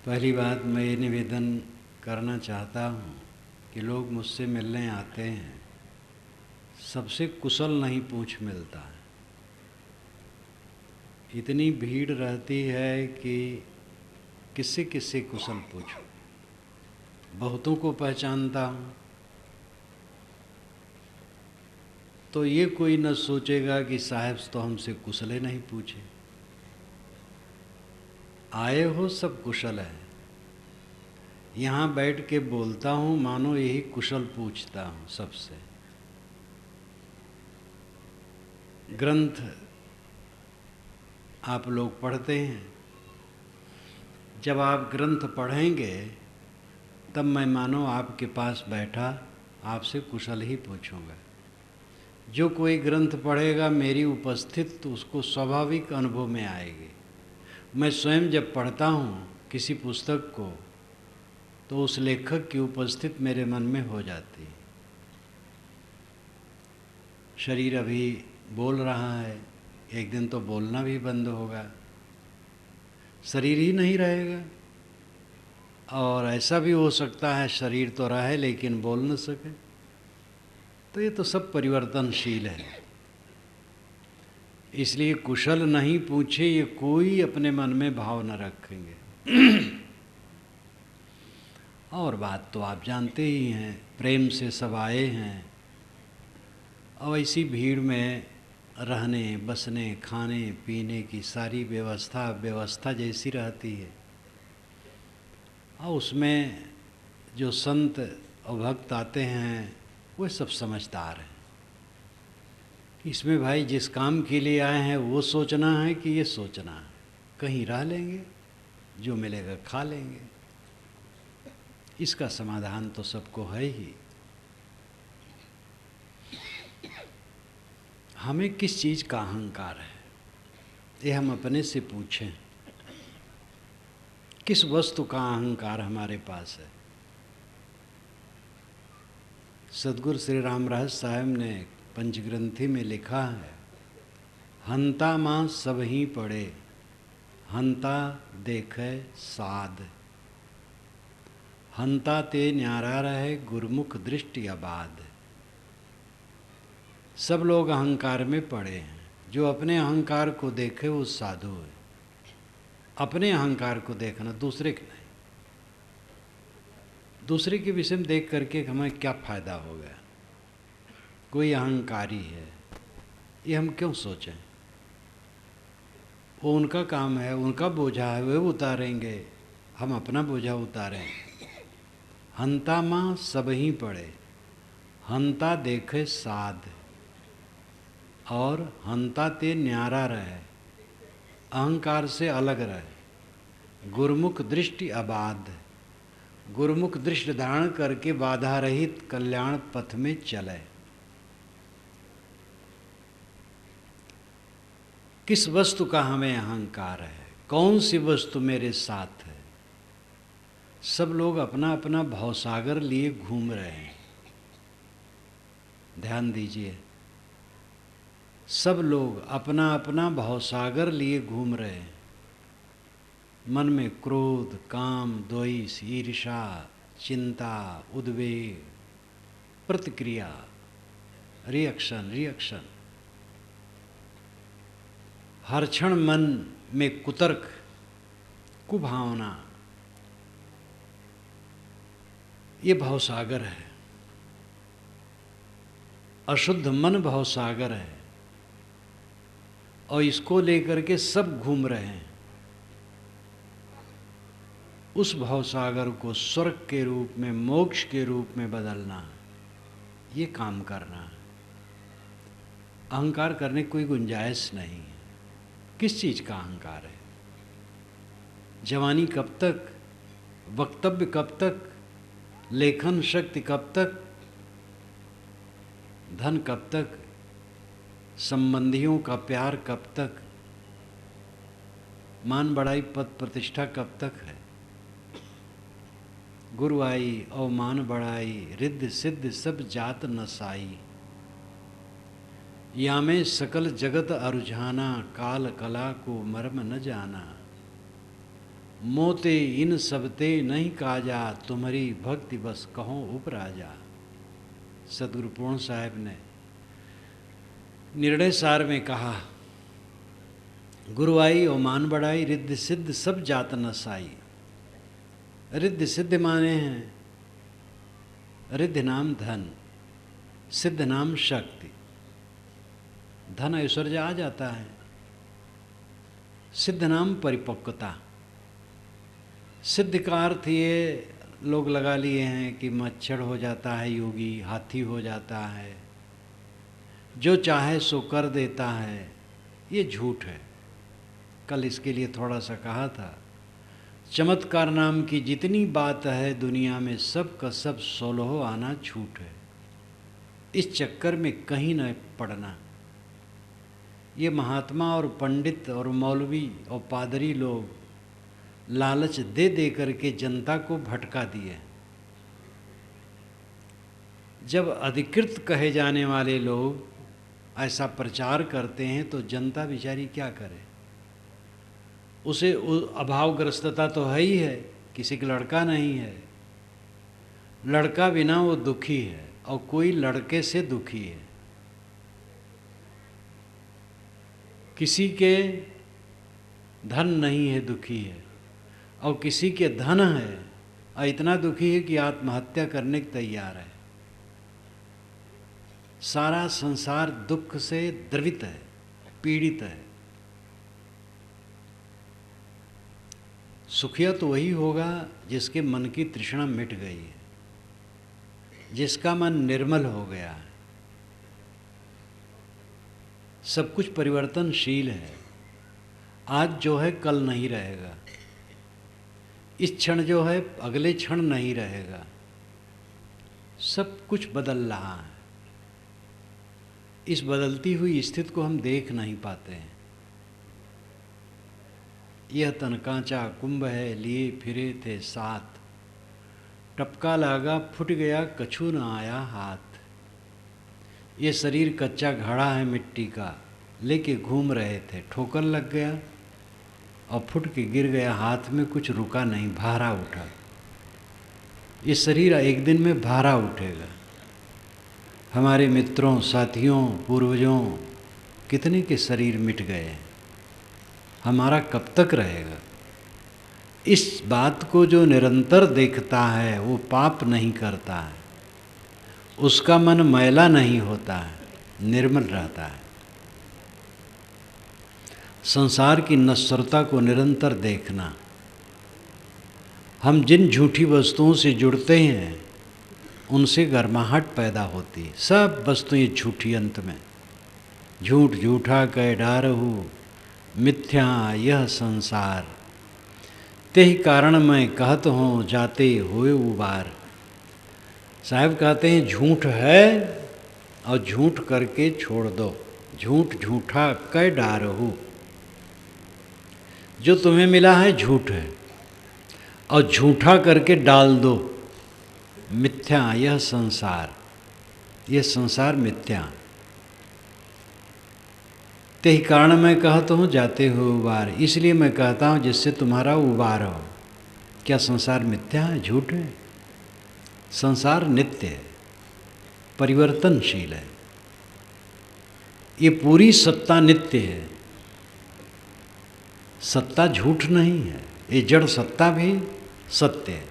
पहली बात मैं ये निवेदन करना चाहता हूँ कि लोग मुझसे मिलने आते हैं, सबसे कुशल नहीं पूछ मिलता है। इतनी भीड़ रहती है कि किससे किससे कुशल पूछूं। बहुतों को पहचानता हूँ, तो ये कोई न सोचेगा कि साहब तो हमसे कुशले नहीं पूछे। आए हो सब कुशल है, यहाँ बैठ के बोलता हूँ मानो यही कुशल पूछता हूँ सबसे। ग्रंथ आप लोग पढ़ते हैं, जब आप ग्रंथ पढ़ेंगे तब मैं मानो आपके पास बैठा आपसे कुशल ही पूछूंगा। जो कोई ग्रंथ पढ़ेगा मेरी उपस्थित तो उसको स्वाभाविक अनुभव में आएगी। मैं स्वयं जब पढ़ता हूँ किसी पुस्तक को तो उस लेखक की उपस्थित मेरे मन में हो जाती है। शरीर अभी बोल रहा है, एक दिन तो बोलना भी बंद होगा, शरीर ही नहीं रहेगा। और ऐसा भी हो सकता है शरीर तो रहे लेकिन बोल न सके। तो ये तो सब परिवर्तनशील है। इसलिए कुशल नहीं पूछे ये कोई अपने मन में भाव न रखेंगे। और बात तो आप जानते ही हैं, प्रेम से सब आए हैं और ऐसी भीड़ में रहने बसने खाने पीने की सारी व्यवस्था जैसी रहती है। और उसमें जो संत और भक्त आते हैं वो सब समझदार हैं। इसमें भाई जिस काम के लिए आए हैं वो सोचना है कि ये सोचना है, कहीं रह लेंगे, जो मिलेगा खा लेंगे। इसका समाधान तो सबको है ही। हमें किस चीज़ का अहंकार है ये हम अपने से पूछें। किस वस्तु का अहंकार हमारे पास है। सद्गुरु श्री राम रहस्य साहब ने पंचग्रंथी में लिखा है, हंता माँ सब ही पड़े, हंता देखे साध, हंता ते न्यारा रहे गुरमुख दृष्टि आबाद। सब लोग अहंकार में पड़े हैं, जो अपने अहंकार को देखे वो साधु है। अपने अहंकार को देखना, दूसरे के नहीं। दूसरे के विषय में देख करके हमें क्या फायदा हो गया। कोई अहंकारी है ये हम क्यों सोचें। वो उनका काम है, उनका बोझा है, वे उतारेंगे, हम अपना बोझा उतारें। हंता माँ सब ही पड़े, हंता देखे साध, और हंता ते न्यारा रहे, अहंकार से अलग रहे, गुरुमुख दृष्टि आबाद, गुरुमुख दृष्टि धारण करके बाधा रहित कल्याण पथ में चले। किस वस्तु का हमें अहंकार है, कौन सी वस्तु मेरे साथ है। सब लोग अपना अपना भवसागर लिए घूम रहे हैं। ध्यान दीजिए, सब लोग अपना अपना भवसागर लिए घूम रहे हैं। मन में क्रोध काम द्वेष ईर्षा चिंता उद्वेग प्रतिक्रिया रिएक्शन, हर क्षण मन में कुतर्क कुभावना, ये भवसागर है। अशुद्ध मन भवसागर है और इसको लेकर के सब घूम रहे हैं। उस भवसागर को स्वर्ग के रूप में मोक्ष के रूप में बदलना, ये काम करना है। अहंकार करने की कोई गुंजाइश नहीं है। किस चीज़ का अहंकार है। जवानी कब तक, वक्तव्य कब तक, लेखन शक्ति कब तक, धन कब तक, संबंधियों का प्यार कब तक, मान बढ़ाई पद प्रतिष्ठा कब तक है। गुरु आई अवमान बढ़ाई, रिद्ध सिद्ध सब जात नसाई, या में सकल जगत अरुझाना, काल कला को मर्म न जाना। मोते इन सबते नहीं काजा, तुम्हारी भक्ति बस कहो उपराजा। सदगुरु पूर्ण साहब ने निर्णय सार में कहा, गुरुआई और मान बढ़ाई, रिद्धि सिद्ध सब जात नसाई। रिद्धि सिद्ध माने हैं, रिद्धि नाम धन, सिद्ध नाम शक्ति। धन ऐश्वर्य आ जाता है, सिद्ध नाम परिपक्वता। सिद्ध का अर्थ ये लोग लगा लिए हैं कि मच्छर हो जाता है योगी, हाथी हो जाता है, जो चाहे सो कर देता है। ये झूठ है। कल इसके लिए थोड़ा सा कहा था, चमत्कार नाम की जितनी बात है दुनिया में, सब का सब सोलहो आना झूठ है। इस चक्कर में कहीं न पड़ना। ये महात्मा और पंडित और मौलवी और पादरी लोग लालच दे दे करके जनता को भटका दिए। जब अधिकृत कहे जाने वाले लोग ऐसा प्रचार करते हैं तो जनता बेचारी क्या करे। उसे अभावग्रस्तता तो है ही है, किसी का लड़का नहीं है, लड़का बिना वो दुखी है, और कोई लड़के से दुखी है। किसी के धन नहीं है, दुखी है, और किसी के धन है और इतना दुखी है कि आत्महत्या करने के तैयार है। सारा संसार दुख से द्रवित है, पीड़ित है। सुखिया तो वही होगा जिसके मन की तृष्णा मिट गई है, जिसका मन निर्मल हो गया है। सब कुछ परिवर्तनशील है। आज जो है कल नहीं रहेगा, इस क्षण जो है अगले क्षण नहीं रहेगा। सब कुछ बदल रहा है। इस बदलती हुई स्थिति को हम देख नहीं पाते हैं। यह तन कांचा कुंभ है, लिए फिरे थे साथ, टपका लागा फुट गया कछु न आया हाथ। ये शरीर कच्चा घड़ा है मिट्टी का, लेके घूम रहे थे, ठोकर लग गया और फुट के गिर गया, हाथ में कुछ रुका नहीं, भारा उठा। ये शरीर एक दिन में भारा उठेगा। हमारे मित्रों, साथियों, पूर्वजों कितने के शरीर मिट गए, हमारा कब तक रहेगा। इस बात को जो निरंतर देखता है वो पाप नहीं करता है, उसका मन मैला नहीं होता है, निर्मल रहता है। संसार की नश्वरता को निरंतर देखना। हम जिन झूठी वस्तुओं से जुड़ते हैं उनसे गर्माहट पैदा होती है। सब वस्तुएं झूठी, अंत में झूठ झूठा कह डारहु, मिथ्या यह संसार, तेहि कारण मैं कहत हूँ जाते हुए उबार। साहब कहते हैं झूठ है और झूठ करके छोड़ दो, झूठ झूठा कह डारहु। जो तुम्हें मिला है झूठ है और झूठा करके डाल दो, मिथ्या यह संसार, यह संसार मिथ्या। तेहि कारण मैं कहता हूँ जाते हो उबार, इसलिए मैं कहता हूँ जिससे तुम्हारा उबार हो। क्या संसार मिथ्या है, झूठ है? संसार नित्य है, परिवर्तनशील है। ये पूरी सत्ता नित्य है, सत्ता झूठ नहीं है। ये जड़ सत्ता भी सत्य है,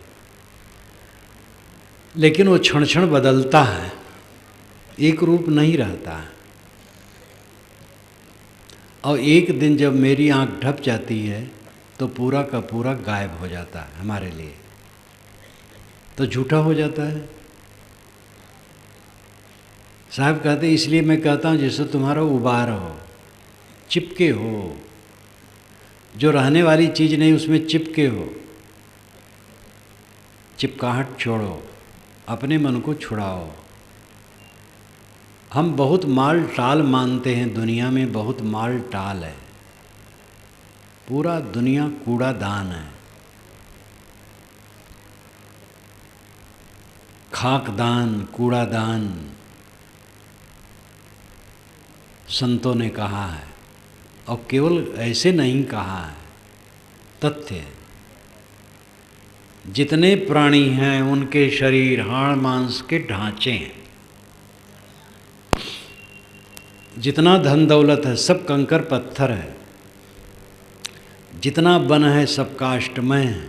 लेकिन वो क्षण क्षण बदलता है, एक रूप नहीं रहता है। और एक दिन जब मेरी आंख ढप जाती है तो पूरा का पूरा गायब हो जाता है हमारे लिए, तो झूठा हो जाता है। साहब कहते इसलिए मैं कहता हूँ जिससे तुम्हारा उबार हो, चिपके हो, जो रहने वाली चीज़ नहीं उसमें चिपके हो। चिपकाहट छोड़ो, अपने मन को छुड़ाओ। हम बहुत माल टाल मानते हैं, दुनिया में बहुत माल टाल है, पूरा दुनिया कूड़ादान है, खाकदान, कूड़ादान संतों ने कहा है। और केवल ऐसे नहीं कहा है, तथ्य है। जितने प्राणी हैं उनके शरीर हाड़ मांस के ढांचे हैं। जितना धन दौलत है सब कंकर पत्थर है। जितना वन है सब काष्ठमय है।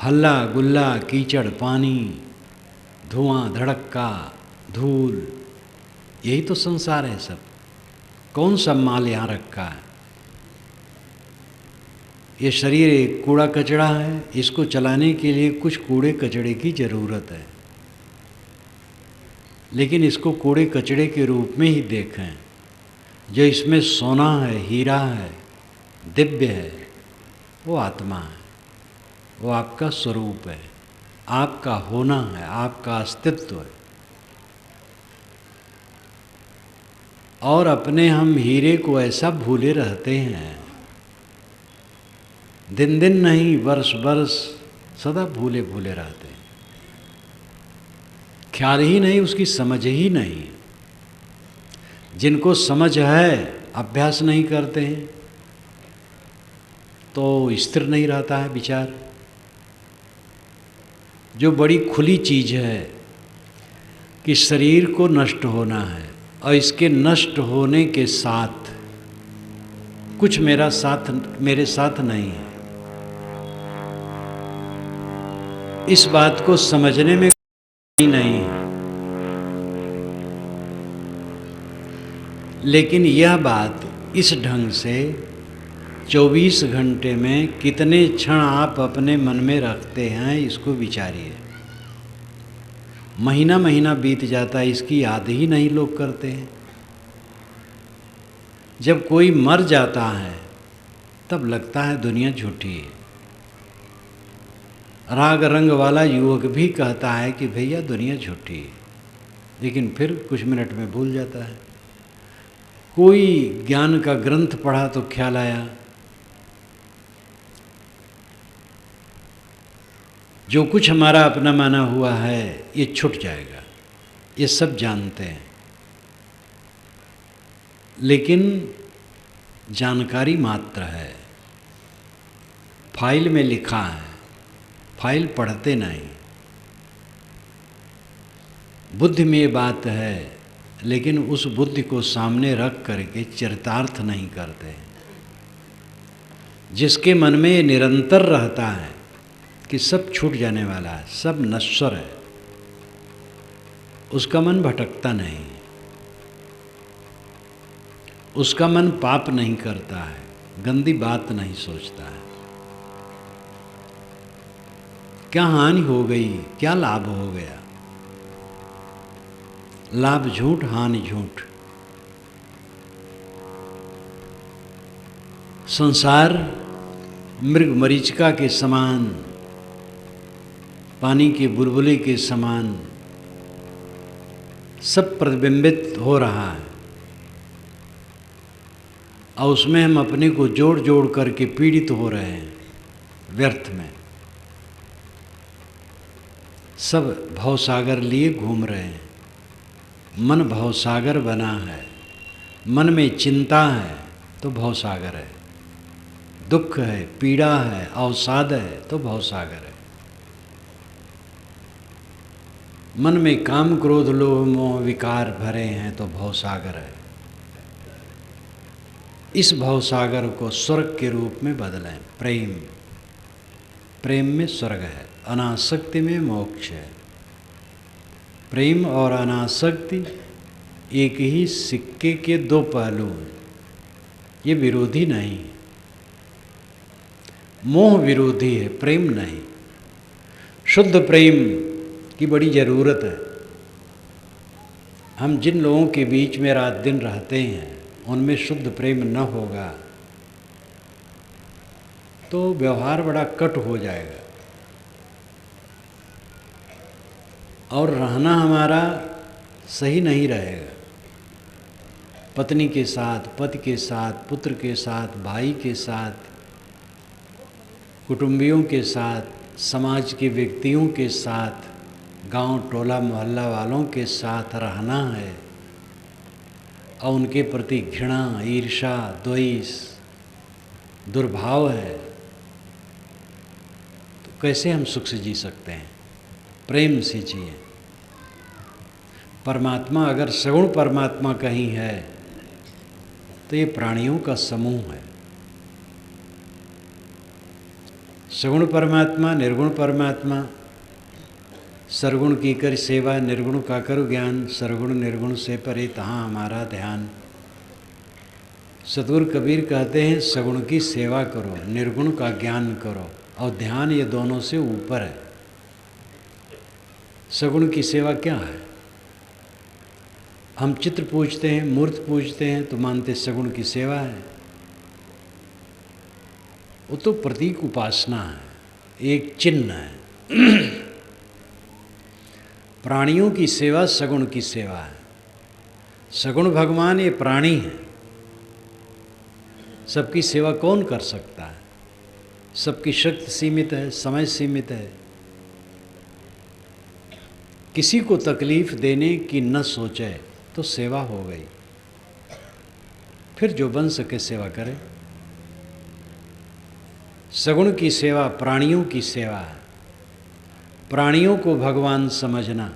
हल्ला गुल्ला कीचड़ पानी धुआं धड़क्का धूल, यही तो संसार है सब। कौन सा माल यहाँ रखा है? ये शरीर एक कूड़ा कचड़ा है। इसको चलाने के लिए कुछ कूड़े कचड़े की ज़रूरत है, लेकिन इसको कूड़े कचड़े के रूप में ही देखें। जो इसमें सोना है, हीरा है, दिव्य है, वो आत्मा है, वो आपका स्वरूप है, आपका होना है, आपका अस्तित्व है। और अपने हम हीरे को ऐसा भूले रहते हैं, दिन दिन नहीं वर्ष वर्ष सदा भूले भूले रहते हैं। ख्याल ही नहीं, उसकी समझ ही नहीं। जिनको समझ है अभ्यास नहीं करते हैं तो स्थिर नहीं रहता है विचार। जो बड़ी खुली चीज़ है कि शरीर को नष्ट होना है और इसके नष्ट होने के साथ कुछ मेरे साथ नहीं है, इस बात को समझने में नहीं है। लेकिन यह बात इस ढंग से 24 घंटे में कितने क्षण आप अपने मन में रखते हैं, इसको विचारिए। महीना महीना बीत जाता है, इसकी याद ही नहीं लोग करते हैं। जब कोई मर जाता है तब लगता है दुनिया झूठी है। राग रंग वाला युवक भी कहता है कि भैया दुनिया झूठी है, लेकिन फिर कुछ मिनट में भूल जाता है। कोई ज्ञान का ग्रंथ पढ़ा तो ख्याल आया, जो कुछ हमारा अपना माना हुआ है ये छूट जाएगा, ये सब जानते हैं। लेकिन जानकारी मात्र है, फाइल में लिखा है, फाइल पढ़ते नहीं। बुद्धि में ये बात है, लेकिन उस बुद्धि को सामने रख करके चरितार्थ नहीं करते। जिसके मन में ये निरंतर रहता है कि सब छूट जाने वाला है, सब नश्वर है, उसका मन भटकता नहीं, उसका मन पाप नहीं करता है, गंदी बात नहीं सोचता है। क्या हानि हो गई, क्या लाभ हो गया? लाभ झूठ, हानि झूठ। संसार मृग मरीचिका के समान, पानी के बुलबुले के समान सब प्रतिबिंबित हो रहा है, और उसमें हम अपने को जोड़ जोड़ करके पीड़ित हो रहे हैं व्यर्थ में। सब भवसागर लिए घूम रहे हैं। मन भवसागर बना है। मन में चिंता है तो भवसागर है, दुख है, पीड़ा है, अवसाद है तो भवसागर है। मन में काम क्रोध लोभ मोह विकार भरे हैं तो भवसागर है। इस भवसागर को स्वर्ग के रूप में बदलें। प्रेम, प्रेम में स्वर्ग है, अनासक्ति में मोक्ष है। प्रेम और अनासक्ति एक ही सिक्के के दो पहलू हैं, ये विरोधी नहीं। मोह विरोधी है, प्रेम नहीं। शुद्ध प्रेम की बड़ी ज़रूरत है। हम जिन लोगों के बीच में रात दिन रहते हैं उनमें शुद्ध प्रेम न होगा तो व्यवहार बड़ा कट हो जाएगा, और रहना हमारा सही नहीं रहेगा। पत्नी के साथ, पति के साथ, पुत्र के साथ, भाई के साथ, कुटुंबियों के साथ, समाज के व्यक्तियों के साथ, गांव टोला मोहल्ला वालों के साथ रहना है, और उनके प्रति घृणा, ईर्ष्या, द्वेष, दुर्भाव है, कैसे हम सुख से जी सकते हैं? प्रेम से जिए। परमात्मा अगर सगुण परमात्मा कहीं है तो ये प्राणियों का समूह है। सगुण परमात्मा, निर्गुण परमात्मा, सरगुण की कर सेवा, निर्गुण का करो ज्ञान, सरगुण निर्गुण से परे तहाँ हमारा ध्यान। सतगुरु कबीर कहते हैं सगुण की सेवा करो, निर्गुण का ज्ञान करो, और ध्यान ये दोनों से ऊपर है। सगुण की सेवा क्या है? हम चित्र पूजते हैं, मूर्त पूजते हैं तो मानते सगुण की सेवा है। वो तो प्रतीक उपासना है, एक चिन्ह है। प्राणियों की सेवा सगुण की सेवा है। सगुण भगवान ये प्राणी है। सबकी सेवा कौन कर सकता है? सबकी शक्ति सीमित है, समय सीमित है। किसी को तकलीफ देने की न सोचे तो सेवा हो गई। फिर जो बन सके सेवा करे। सगुण की सेवा प्राणियों की सेवा है। प्राणियों को भगवान समझना।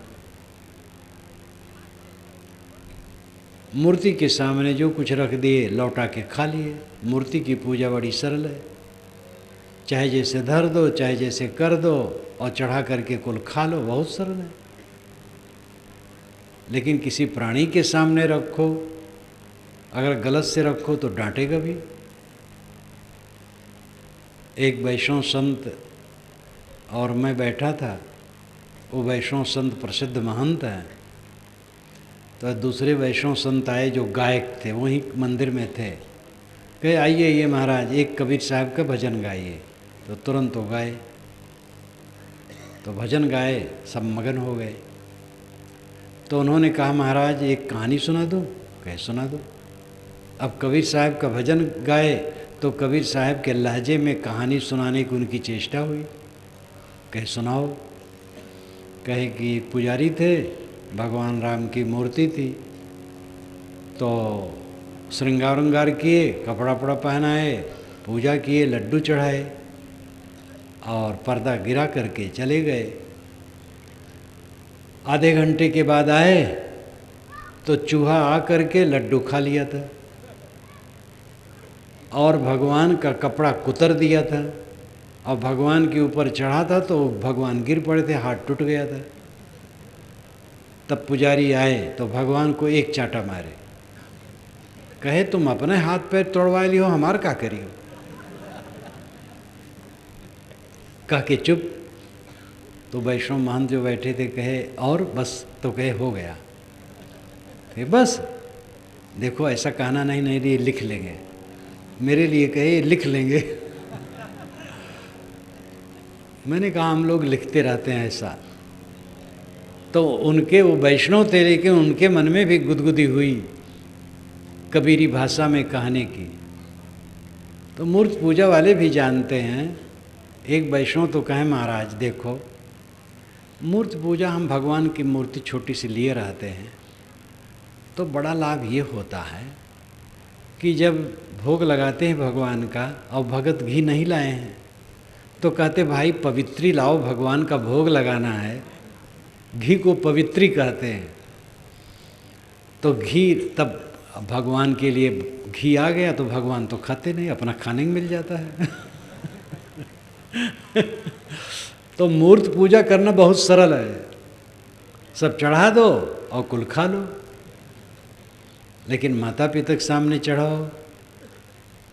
मूर्ति के सामने जो कुछ रख दिए लौटा के खा लिए। मूर्ति की पूजा बड़ी सरल है, चाहे जैसे धर दो, चाहे जैसे कर दो, और चढ़ा करके कुल खा लो, बहुत सरल है। लेकिन किसी प्राणी के सामने रखो, अगर गलत से रखो तो डांटेगा भी। एक वैष्णव संत और मैं बैठा था, वो वैष्णव संत प्रसिद्ध महंत हैं, तो दूसरे वैष्णव संत आए जो गायक थे, वहीं मंदिर में थे। कहे आइए ये महाराज एक कबीर साहब का भजन गाइए। तो तुरंत हो गाए। तो भजन गाए, सब मगन हो गए। तो उन्होंने कहा महाराज एक कहानी सुना दो। कहे सुना दो। अब कबीर साहब का भजन गाए तो कबीर साहब के लहजे में कहानी सुनाने की उनकी चेष्टा हुई। कहे सुनाओ। कहे कि पुजारी थे, भगवान राम की मूर्ति थी, तो श्रृंगार उंगार किए, कपड़ा वपड़ा पहनाए, पूजा किए, लड्डू चढ़ाए और पर्दा गिरा करके चले गए। आधे घंटे के बाद आए तो चूहा आ करके लड्डू खा लिया था और भगवान का कपड़ा कुतर दिया था, और भगवान के ऊपर चढ़ा था तो भगवान गिर पड़े थे, हाथ टूट गया था। तब पुजारी आए तो भगवान को एक चांटा मारे। कहे तुम अपने हाथ पैर तोड़वा लियो, हमार का करियो। कह के चुप। तो वैष्णव महंत जो बैठे थे कहे और बस? तो कहे हो गया। कहे बस? देखो ऐसा कहना नहीं, नहीं लिख लेंगे। मेरे लिए कहे लिख लेंगे। मैंने कहा हम लोग लिखते रहते हैं ऐसा। तो उनके वो वैष्णव थे, लेकिन उनके मन में भी गुदगुदी हुई कबीरी भाषा में कहने की। तो मूर्त पूजा वाले भी जानते हैं। एक वैष्णव तो कहे महाराज देखो, मूर्त पूजा हम भगवान की मूर्ति छोटी सी लिए रहते हैं तो बड़ा लाभ ये होता है कि जब भोग लगाते हैं भगवान का और भगत घी नहीं लाए हैं तो कहते भाई पवित्री लाओ, भगवान का भोग लगाना है। घी को पवित्री कहते हैं। तो घी तब भगवान के लिए घी आ गया तो भगवान तो खाते नहीं, अपना खाने में मिल जाता है। तो मूर्त पूजा करना बहुत सरल है। सब चढ़ा दो और कुल खा लो। लेकिन माता पिता के सामने चढ़ाओ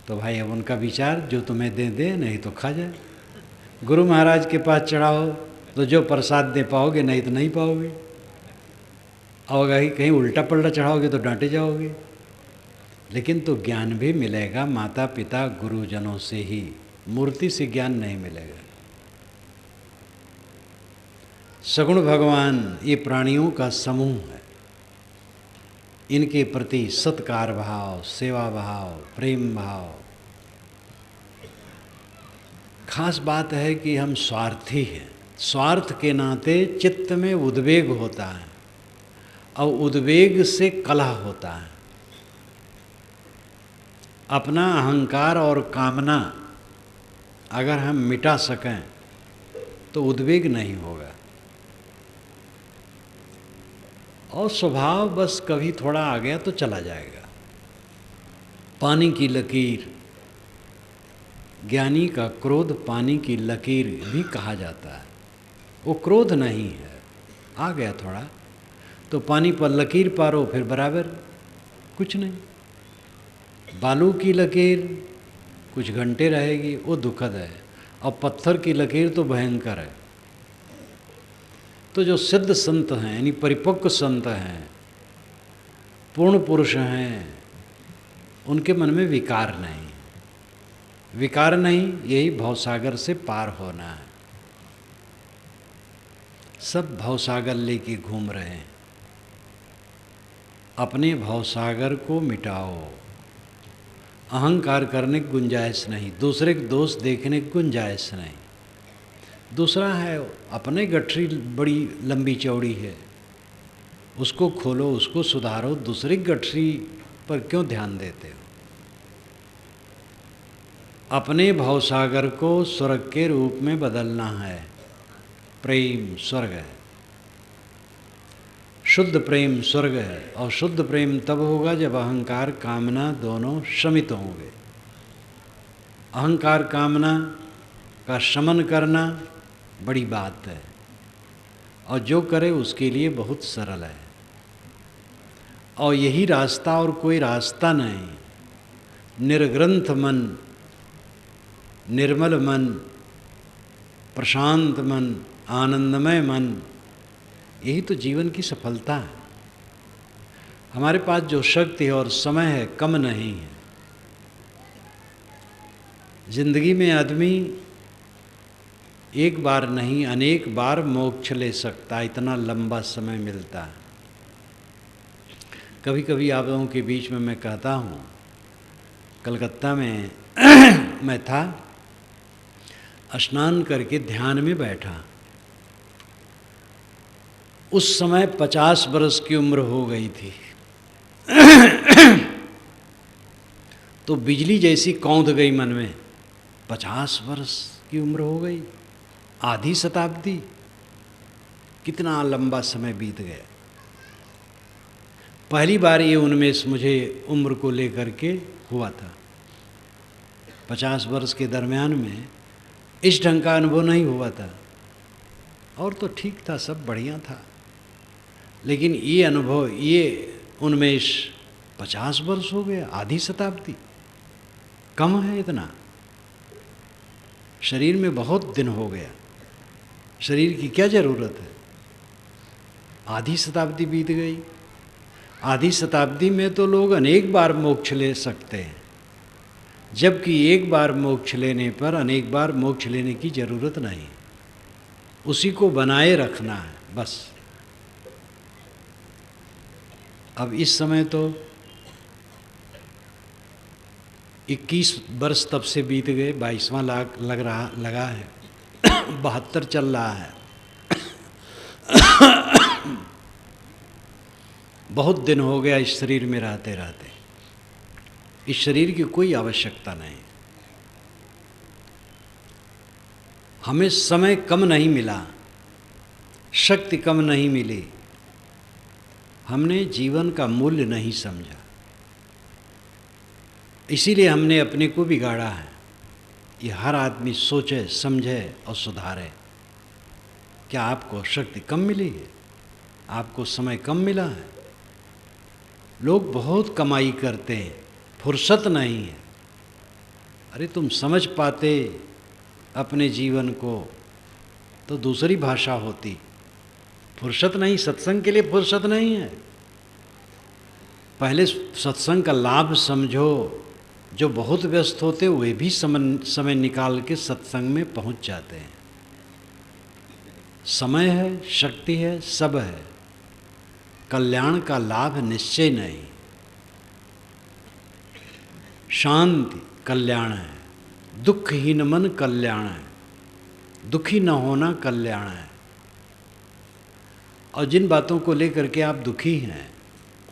तो भाई अब उनका विचार, जो तुम्हें दे दे, नहीं तो खा जाए। गुरु महाराज के पास चढ़ाओ तो जो प्रसाद दे पाओगे, नहीं तो नहीं पाओगे। और अगर कहीं उल्टा पल्टा चढ़ाओगे तो डांटे जाओगे। लेकिन तो ज्ञान भी मिलेगा माता पिता गुरुजनों से ही, मूर्ति से ज्ञान नहीं मिलेगा। सगुण भगवान ये प्राणियों का समूह है। इनके प्रति सत्कार भाव, सेवा भाव, प्रेम भाव। खास बात है कि हम स्वार्थी हैं। स्वार्थ के नाते चित्त में उद्वेग होता है और उद्वेग से कलह होता है। अपना अहंकार और कामना अगर हम मिटा सकें तो उद्वेग नहीं होगा। और स्वभाव बस कभी थोड़ा आ गया तो चला जाएगा। पानी की लकीर, ज्ञानी का क्रोध पानी की लकीर भी कहा जाता है। वो क्रोध नहीं है, आ गया थोड़ा तो पानी पर लकीर पारो, फिर बराबर कुछ नहीं। बालू की लकीर कुछ घंटे रहेगी, वो दुखद है, और पत्थर की लकीर तो भयंकर है। तो जो सिद्ध संत हैं, यानी परिपक्व संत हैं, पूर्ण पुरुष हैं, उनके मन में विकार नहीं। विकार नहीं, यही भवसागर से पार होना है। सब भवसागर लेके घूम रहे हैं। अपने भवसागर को मिटाओ। अहंकार करने की गुंजाइश नहीं, दूसरे के दोष देखने की गुंजाइश नहीं। दूसरा है अपने गठरी बड़ी लंबी चौड़ी है, उसको खोलो, उसको सुधारो, दूसरी गठरी पर क्यों ध्यान देते हो? अपने भवसागर को स्वर्ग के रूप में बदलना है। प्रेम स्वर्ग है, शुद्ध प्रेम स्वर्ग है। और शुद्ध प्रेम तब होगा जब अहंकार कामना दोनों शमित होंगे। अहंकार कामना का शमन करना बड़ी बात है, और जो करे उसके लिए बहुत सरल है। और यही रास्ता, और कोई रास्ता नहीं। निर्ग्रंथ मन, निर्मल मन, प्रशांत मन, आनंदमय मन, यही तो जीवन की सफलता है। हमारे पास जो शक्ति है और समय है, कम नहीं है। जिंदगी में आदमी एक बार नहीं, अनेक बार मोक्ष ले सकता है, इतना लंबा समय मिलता है। कभी कभी आप लोगों के बीच में मैं कहता हूँ, कलकत्ता में मैं था, स्नान करके ध्यान में बैठा। उस समय 50 वर्ष की उम्र हो गई थी। तो बिजली जैसी कौंध गई मन में, 50 वर्ष की उम्र हो गई, आधी शताब्दी, कितना लंबा समय बीत गया। पहली बार ये उन्मेष मुझे उम्र को लेकर के हुआ था। 50 वर्ष के दरमियान में इस ढंग का अनुभव नहीं हुआ था। और तो ठीक था, सब बढ़िया था, लेकिन ये अनुभव, ये उन्मेष 50 वर्ष हो गया, आधी शताब्दी कम है इतना। शरीर में बहुत दिन हो गया, शरीर की क्या ज़रूरत है? आधी शताब्दी बीत गई। आधी शताब्दी में तो लोग अनेक बार मोक्ष ले सकते हैं, जबकि एक बार मोक्ष लेने पर अनेक बार मोक्ष लेने की ज़रूरत नहीं। उसी को बनाए रखना है बस। अब इस समय तो 21 वर्ष तब से बीत गए, 22वां लाख लगा है, 72 चल रहा है। बहुत दिन हो गया इस शरीर में रहते रहते। इस शरीर की कोई आवश्यकता नहीं। हमें समय कम नहीं मिला, शक्ति कम नहीं मिली, हमने जीवन का मूल्य नहीं समझा, इसीलिए हमने अपने को बिगाड़ा है। ये हर आदमी सोचे, समझे और सुधारे। क्या आपको शक्ति कम मिली है? आपको समय कम मिला है? लोग बहुत कमाई करते हैं, फुर्सत नहीं है। अरे तुम समझ पाते अपने जीवन को तो दूसरी भाषा होती। फुर्सत नहीं, सत्संग के लिए फुर्सत नहीं है। पहले सत्संग का लाभ समझो। जो बहुत व्यस्त होते वे भी समय निकाल के सत्संग में पहुंच जाते हैं। समय है, शक्ति है, सब है, कल्याण का लाभ निश्चय नहीं। शांति कल्याण है, दुखहीन मन कल्याण है, दुखी न होना कल्याण है। और जिन बातों को लेकर के आप दुखी हैं,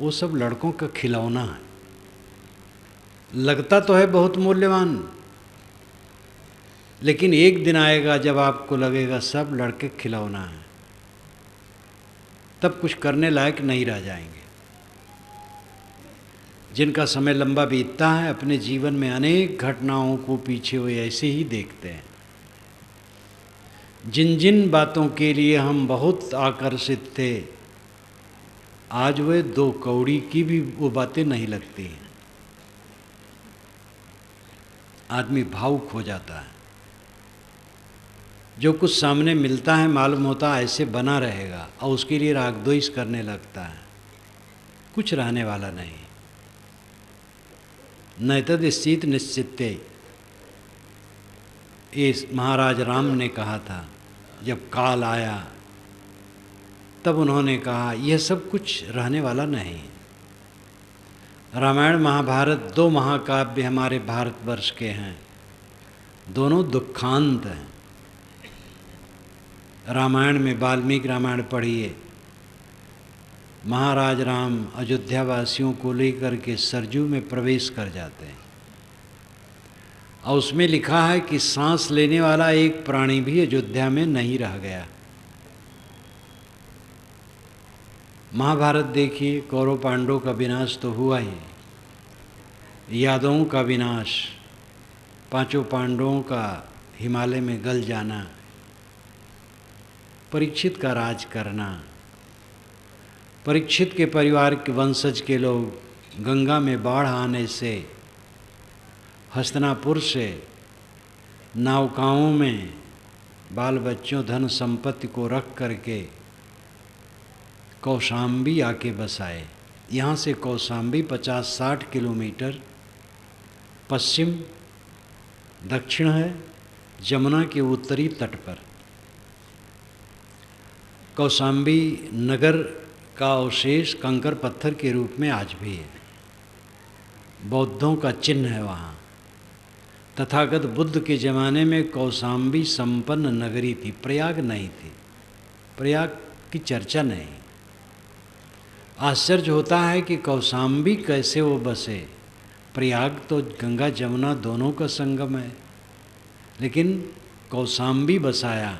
वो सब लड़कों का खिलौना है। लगता तो है बहुत मूल्यवान, लेकिन एक दिन आएगा जब आपको लगेगा सब लड़के खिलौना है, तब कुछ करने लायक नहीं रह जाएंगे। जिनका समय लंबा बीतता है अपने जीवन में अनेक घटनाओं को पीछे वे ऐसे ही देखते हैं। जिन जिन बातों के लिए हम बहुत आकर्षित थे, आज वे 2 कौड़ी की भी वो बातें नहीं लगती हैं। आदमी भावुक हो जाता है। जो कुछ सामने मिलता है मालूम होता है ऐसे बना रहेगा और उसके लिए राग द्वेष करने लगता है। कुछ रहने वाला नहीं। नैतद स्थित निश्चित्ते, ये महाराज राम ने कहा था। जब काल आया तब उन्होंने कहा यह सब कुछ रहने वाला नहीं। रामायण महाभारत 2 महाकाव्य हमारे भारतवर्ष के हैं, दोनों दुखांत हैं। रामायण में वाल्मीकि रामायण पढ़िए, महाराज राम अयोध्या वासियों को लेकर के सरजू में प्रवेश कर जाते हैं और उसमें लिखा है कि सांस लेने वाला एक प्राणी भी अयोध्या में नहीं रह गया। महाभारत देखिए, कौरव पांडवों का विनाश तो हुआ ही, यादवों का विनाश, 5 पांडवों का हिमालय में गल जाना, परीक्षित का राज करना, परीक्षित के परिवार के वंशज के लोग गंगा में बाढ़ आने से हस्तिनापुर से नौकाओं में बाल बच्चों धन संपत्ति को रख करके कौशाम्बी आके बसाए। यहाँ से कौशाम्बी 50-60 किलोमीटर पश्चिम दक्षिण है, जमुना के उत्तरी तट पर। कौशाम्बी नगर का अवशेष कंकर पत्थर के रूप में आज भी है। बौद्धों का चिन्ह है वहाँ। तथागत बुद्ध के ज़माने में कौशाम्बी संपन्न नगरी थी, प्रयाग नहीं थी, प्रयाग की चर्चा नहीं। आश्चर्य होता है कि कौशाम्बी कैसे वो बसे। प्रयाग तो गंगा जमुना दोनों का संगम है, लेकिन कौशाम्बी बसाया।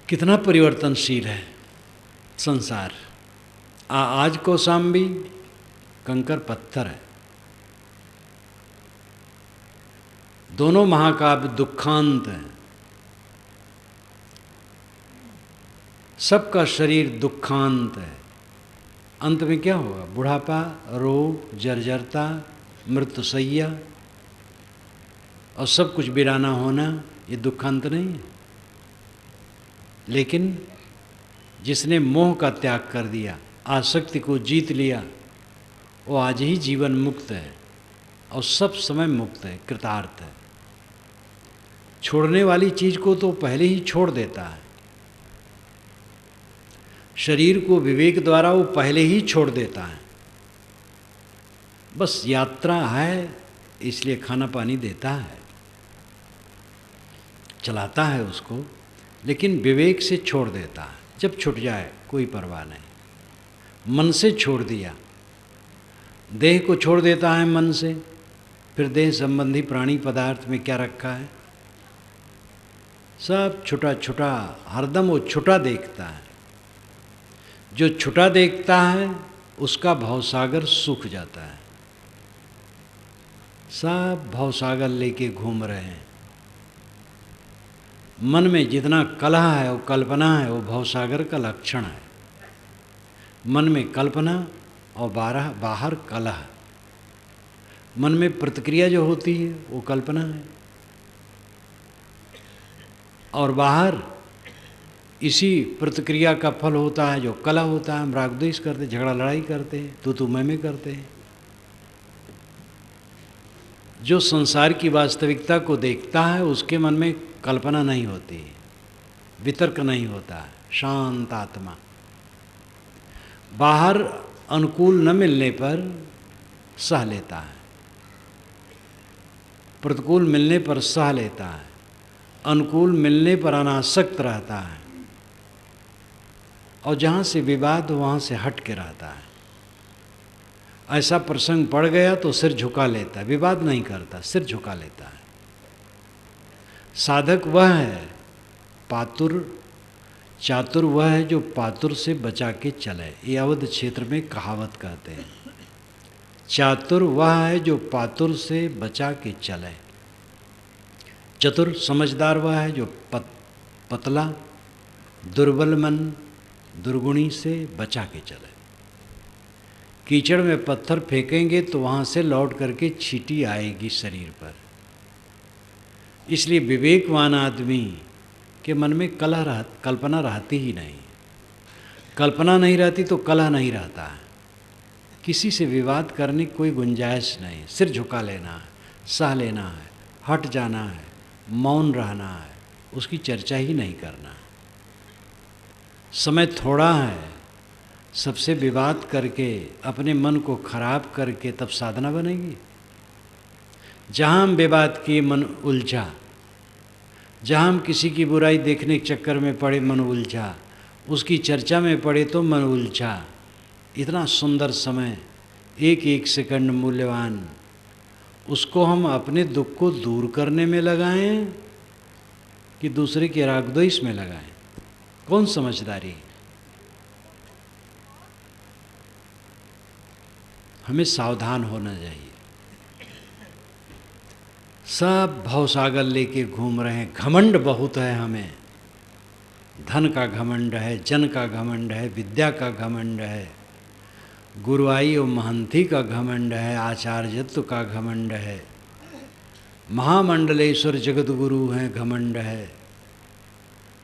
कितना परिवर्तनशील है संसार। आज कौशाम्बी कंकर पत्थर है। दोनों महाकाव्य दुखांत हैं। सबका शरीर दुखांत है। अंत में क्या होगा? बुढ़ापा, रोग, जर्जरता, मृत्युशैया और सब कुछ वीराना होना, ये दुखांत नहीं है। लेकिन जिसने मोह का त्याग कर दिया, आसक्ति को जीत लिया, वो आज ही जीवन मुक्त है और सब समय मुक्त है, कृतार्थ है। छोड़ने वाली चीज़ को तो पहले ही छोड़ देता है। शरीर को विवेक द्वारा वो पहले ही छोड़ देता है। बस यात्रा है इसलिए खाना पानी देता है, चलाता है उसको, लेकिन विवेक से छोड़ देता है। जब छूट जाए कोई परवाह नहीं। मन से छोड़ दिया, देह को छोड़ देता है मन से, फिर देह संबंधी प्राणी पदार्थ में क्या रखा है? सब छुटा छुटा, हरदम वो छुटा देखता है। जो छुटा देखता है उसका भवसागर सूख जाता है। सब भवसागर लेके घूम रहे हैं। मन में जितना कलह है वो कल्पना है, वो भवसागर का लक्षण है। मन में कल्पना और बाहर कलह। मन में प्रतिक्रिया जो होती है वो कल्पना है, और बाहर इसी प्रतिक्रिया का फल होता है जो कलह होता है। हम राग द्वेष करते, झगड़ा लड़ाई करते हैं, तू मैं करते हैं। जो संसार की वास्तविकता को देखता है उसके मन में कल्पना नहीं होती, वितर्क नहीं होता है, शांत आत्मा। बाहर अनुकूल न मिलने पर सह लेता है, प्रतिकूल मिलने पर सह लेता है, अनुकूल मिलने पर अनासक्त रहता है, और जहाँ से विवाद वहाँ से हट के रहता है। ऐसा प्रसंग पड़ गया तो सिर झुका लेता है, विवाद नहीं करता, सिर झुका लेता है। साधक वह है, पातुर चातुर वह है जो पातुर से बचा के चले। ये अवध क्षेत्र में कहावत कहते हैं। चातुर वह है जो पातुर से बचा के चले। चतुर समझदार वह है जो पतला दुर्बल मन दुर्गुणी से बचा के चले। कीचड़ में पत्थर फेंकेंगे तो वहाँ से लौट करके चींटी आएगी शरीर पर। इसलिए विवेकवान आदमी के मन में कल्पना रहती ही नहीं। कल्पना नहीं रहती तो कलह नहीं रहता है। किसी से विवाद करने की कोई गुंजाइश नहीं। सिर झुका लेना है, सह लेना है, हट जाना है, मौन रहना है, उसकी चर्चा ही नहीं करना। समय थोड़ा है, सबसे विवाद करके अपने मन को खराब करके तब साधना बनेगी। जहाँ हम विवाद किए मन उलझा, जहाँ हम किसी की बुराई देखने के चक्कर में पड़े मन उलझा, उसकी चर्चा में पड़े तो मन उलझा। इतना सुंदर समय, एक एक सेकंड मूल्यवान, उसको हम अपने दुख को दूर करने में लगाएं कि दूसरे के रागद्वेष में लगाएं? कौन समझदारी? हमें सावधान होना चाहिए। सब भवसागर लेके घूम रहे हैं। घमंड बहुत है हमें। धन का घमंड है, जन का घमंड है, विद्या का घमंड है, गुरुआई और महंती का घमंड है, आचार्यत्व का घमंड है, महामंडलेश्वर जगत गुरु हैं घमंड है,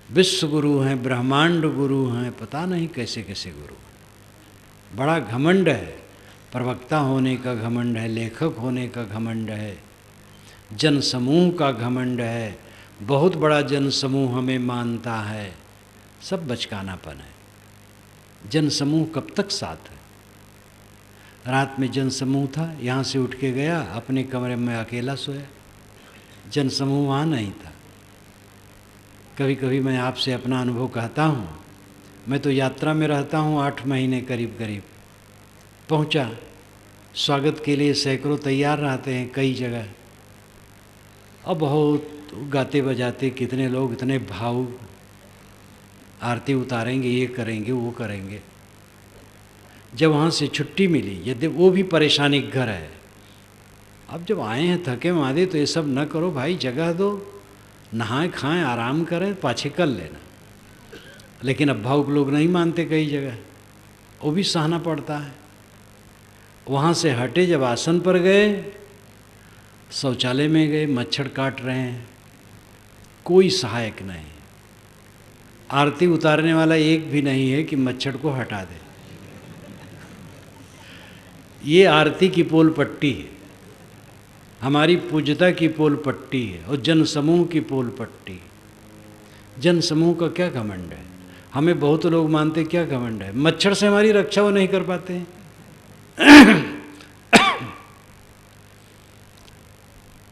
विश्व गुरु हैं, ब्रह्मांड गुरु हैं, पता नहीं कैसे कैसे गुरु। बड़ा घमंड है। प्रवक्ता होने का घमंड है, लेखक होने का घमंड है, जन समूह का घमंड है। बहुत बड़ा जन समूह हमें मानता है। सब बचकानापन है। जन समूह कब तक साथ है? रात में जन समूह था, यहाँ से उठ के गया, अपने कमरे में अकेला सोया। जन समूह वहाँ नहीं था। कभी कभी मैं आपसे अपना अनुभव कहता हूँ। मैं तो यात्रा में रहता हूँ 8 महीने करीब करीब। पहुँचा, स्वागत के लिए सैकड़ों तैयार रहते हैं कई जगह, और बहुत गाते बजाते कितने लोग इतने भावुक, आरती उतारेंगे, ये करेंगे, वो करेंगे। जब वहाँ से छुट्टी मिली, यदि वो भी परेशानी घर है, अब जब आए हैं थके मादे तो ये सब न करो भाई, जगह दो, नहाएं खाएं आराम करें, पाछे कर लेना। लेकिन अब भावुक लोग नहीं मानते कई जगह, वो भी सहना पड़ता है। वहाँ से हटे, जब आसन पर गए, शौचालय में गए, मच्छर काट रहे हैं, कोई सहायक नहीं। आरती उतारने वाला एक भी नहीं है कि मच्छर को हटा दे। ये आरती की पोल पट्टी है, हमारी पूज्यता की पोल पट्टी है, और जन समूह की पोल पट्टी। जन समूह का क्या घमंड है? हमें बहुत लोग मानते क्या घमंड है? मच्छर से हमारी रक्षा वो नहीं कर पाते हैं।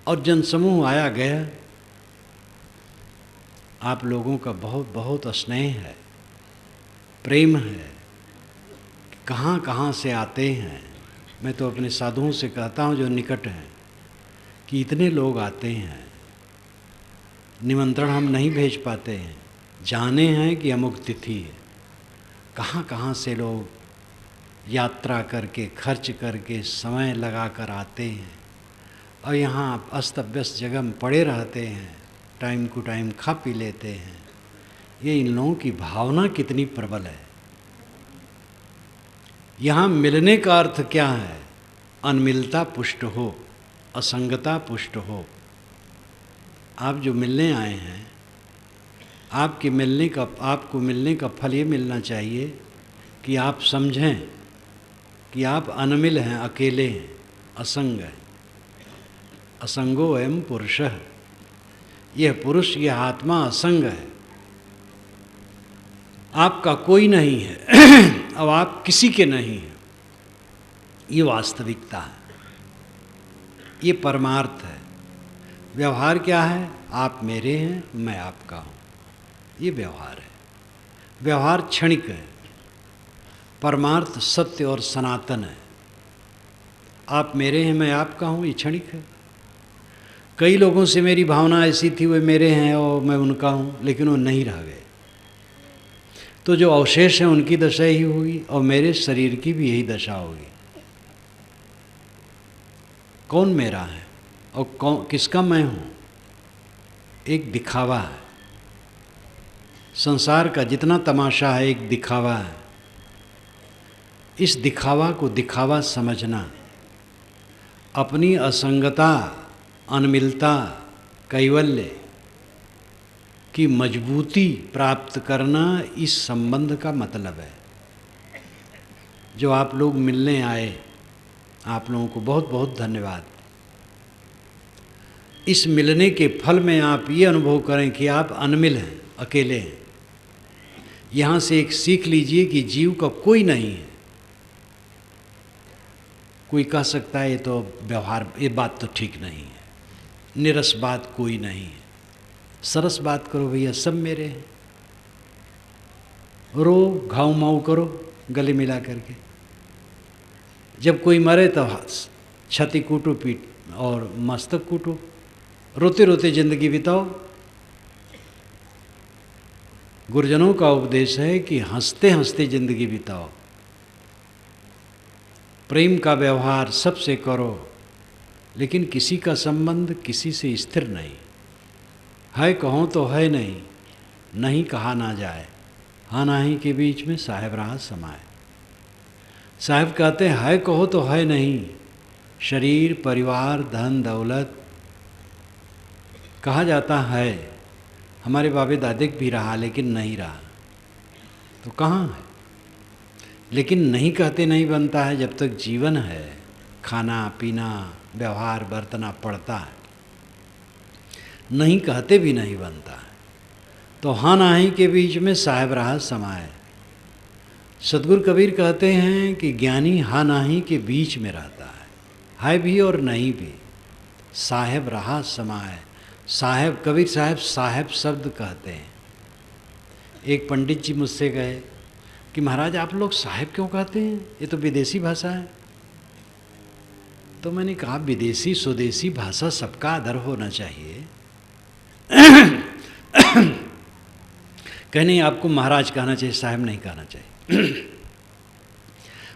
और जनसमूह आया गया। आप लोगों का बहुत बहुत स्नेह है, प्रेम है। कहाँ कहाँ से आते हैं। मैं तो अपने साधुओं से कहता हूँ जो निकट हैं कि इतने लोग आते हैं, निमंत्रण हम नहीं भेज पाते हैं, जाने हैं कि अमुक तिथि है। कहाँ कहाँ से लोग यात्रा करके, खर्च करके, समय लगा कर आते हैं, और यहाँ अस्त व्यस्त जगह में पड़े रहते हैं, टाइम टू टाइम खा पी लेते हैं। ये इन लोगों की भावना कितनी प्रबल है। यहाँ मिलने का अर्थ क्या है? अनमिलता पुष्ट हो, असंगता पुष्ट हो। आप जो मिलने आए हैं, आपको मिलने का फल ये मिलना चाहिए कि आप समझें कि आप अनमिल हैं, अकेले हैं, असंग हैं। असंगो एवं पुरुषः, यह पुरुष, यह आत्मा असंग है। आपका कोई नहीं है, अब आप किसी के नहीं हैं। ये वास्तविकता है, ये परमार्थ है। व्यवहार क्या है? आप मेरे हैं, मैं आपका हूँ, ये व्यवहार है। व्यवहार क्षणिक है, परमार्थ सत्य और सनातन है। आप मेरे हैं, मैं आपका हूँ, ये क्षणिक है। कई लोगों से मेरी भावना ऐसी थी वे मेरे हैं और मैं उनका हूँ, लेकिन वो नहीं रह गए। तो जो अवशेष हैं उनकी दशा ही होगी और मेरे शरीर की भी यही दशा होगी। कौन मेरा है और कौन किसका मैं हूँ? एक दिखावा है। संसार का जितना तमाशा है एक दिखावा है। इस दिखावा को दिखावा समझना, अपनी असंगता, अनमिलता, कैवल्य की मजबूती प्राप्त करना, इस संबंध का मतलब है। जो आप लोग मिलने आए, आप लोगों को बहुत बहुत धन्यवाद। इस मिलने के फल में आप ये अनुभव करें कि आप अनमिल हैं, अकेले हैं। यहाँ से एक सीख लीजिए कि जीव का कोई नहीं है। कोई कह सकता है ये तो व्यवहार, ये बात तो ठीक नहीं है, निरस बात कोई नहीं है। सरस बात करो भैया, सब मेरे हैं। रो, घाव माऊ करो गले मिला करके। जब कोई मरे तो छाती कूटो, पीठ और मस्तक कूटो, रोते रोते जिंदगी बिताओ। गुरुजनों का उपदेश है कि हंसते हंसते जिंदगी बिताओ। प्रेम का व्यवहार सबसे करो, लेकिन किसी का संबंध किसी से स्थिर नहीं है। कहो तो है नहीं, नहीं कहा ना जाए, हाँ नाही के बीच में साहेब रहा समाए। साहब कहते हैं है कहो तो है नहीं, शरीर, परिवार, धन दौलत कहा जाता है। हमारे बाबे दादे भी रहा लेकिन नहीं रहा, तो कहाँ है? लेकिन नहीं कहते नहीं बनता है। जब तक जीवन है, खाना पीना व्यवहार बरतना पड़ता है। नहीं कहते भी नहीं बनता है। तो हाँ नाही के बीच में साहेब रहा समाए। सदगुरु कबीर कहते हैं कि ज्ञानी हाँ नाही के बीच में रहता है भी और नहीं भी, साहेब रहा समाए। साहेब, कबीर साहब साहेब शब्द कहते हैं। एक पंडित जी मुझसे कहे कि महाराज आप लोग साहेब क्यों कहते हैं, ये तो विदेशी भाषा है। तो मैंने कहा विदेशी स्वदेशी भाषा सबका आदर होना चाहिए। कहने आपको महाराज कहना चाहिए, साहेब नहीं कहना चाहिए।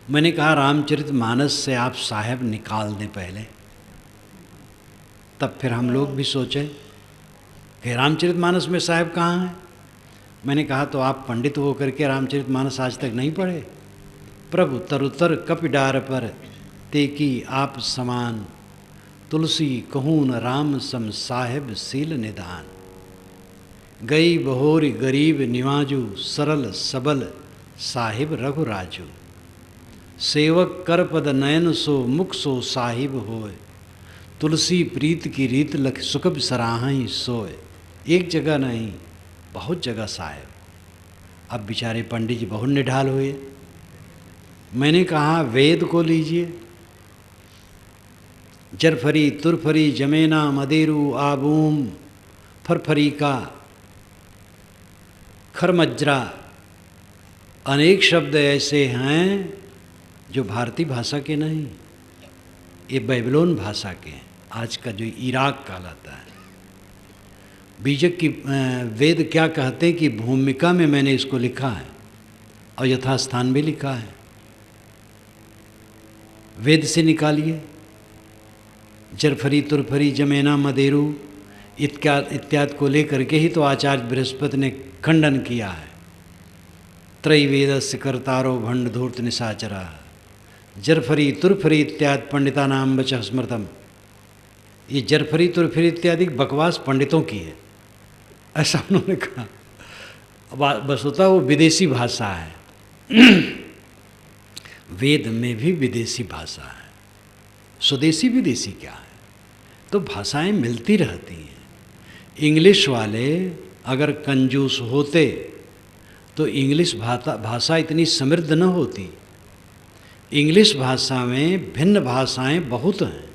मैंने कहा रामचरितमानस से आप साहेब निकाल दें पहले, तब फिर हम लोग भी सोचें कि रामचरितमानस में साहेब कहाँ है। मैंने कहा तो आप पंडित होकर के रामचरितमानस आज तक नहीं पढ़े? प्रभु तरुतर कपिडार पर तेकी आप समान, तुलसी कहून राम सम साहेब सील निदान। गई बहोरी गरीब निवाजू, सरल सबल साहिब रघुराजू। सेवक कर पद नयन सो मुख सो साहिब होए, तुलसी प्रीत की रीत लख सुकब सराहई सोए। एक जगह नहीं, बहुत जगह साहेब। अब बेचारे पंडित जी बहुत निढाल हुए। मैंने कहा वेद को लीजिए, जरफरी तुरफरी जमेना मदेरू आबूम फरफरी का खरमज्रा, अनेक शब्द ऐसे हैं जो भारतीय भाषा के नहीं, ये बेबीलोन भाषा के हैं। आज का जो इराक कहलाता है। बीजक की वेद क्या कहते हैं कि भूमिका में मैंने इसको लिखा है और यथास्थान भी लिखा है। वेद से निकालिए, जरफरी तुरफरी जमेना मदेरू इत्यादि को लेकर के ही तो आचार्य बृहस्पति ने खंडन किया है। त्रैवेदस्य कर्तारो भंड धूर्त निशाचरा, जरफरी तुरफरी इत्यादि पंडिता नाम बच स्मृतम। ये जरफरी तुरफरी इत्यादि बकवास पंडितों की है, ऐसा उन्होंने कहा। बस होता वो विदेशी भाषा है। वेद में भी विदेशी भाषा है, स्वदेशी विदेशी क्या है? तो भाषाएं मिलती रहती हैं। इंग्लिश वाले अगर कंजूस होते तो इंग्लिश भाषा इतनी समृद्ध न होती। इंग्लिश भाषा में भिन्न भाषाएं बहुत हैं।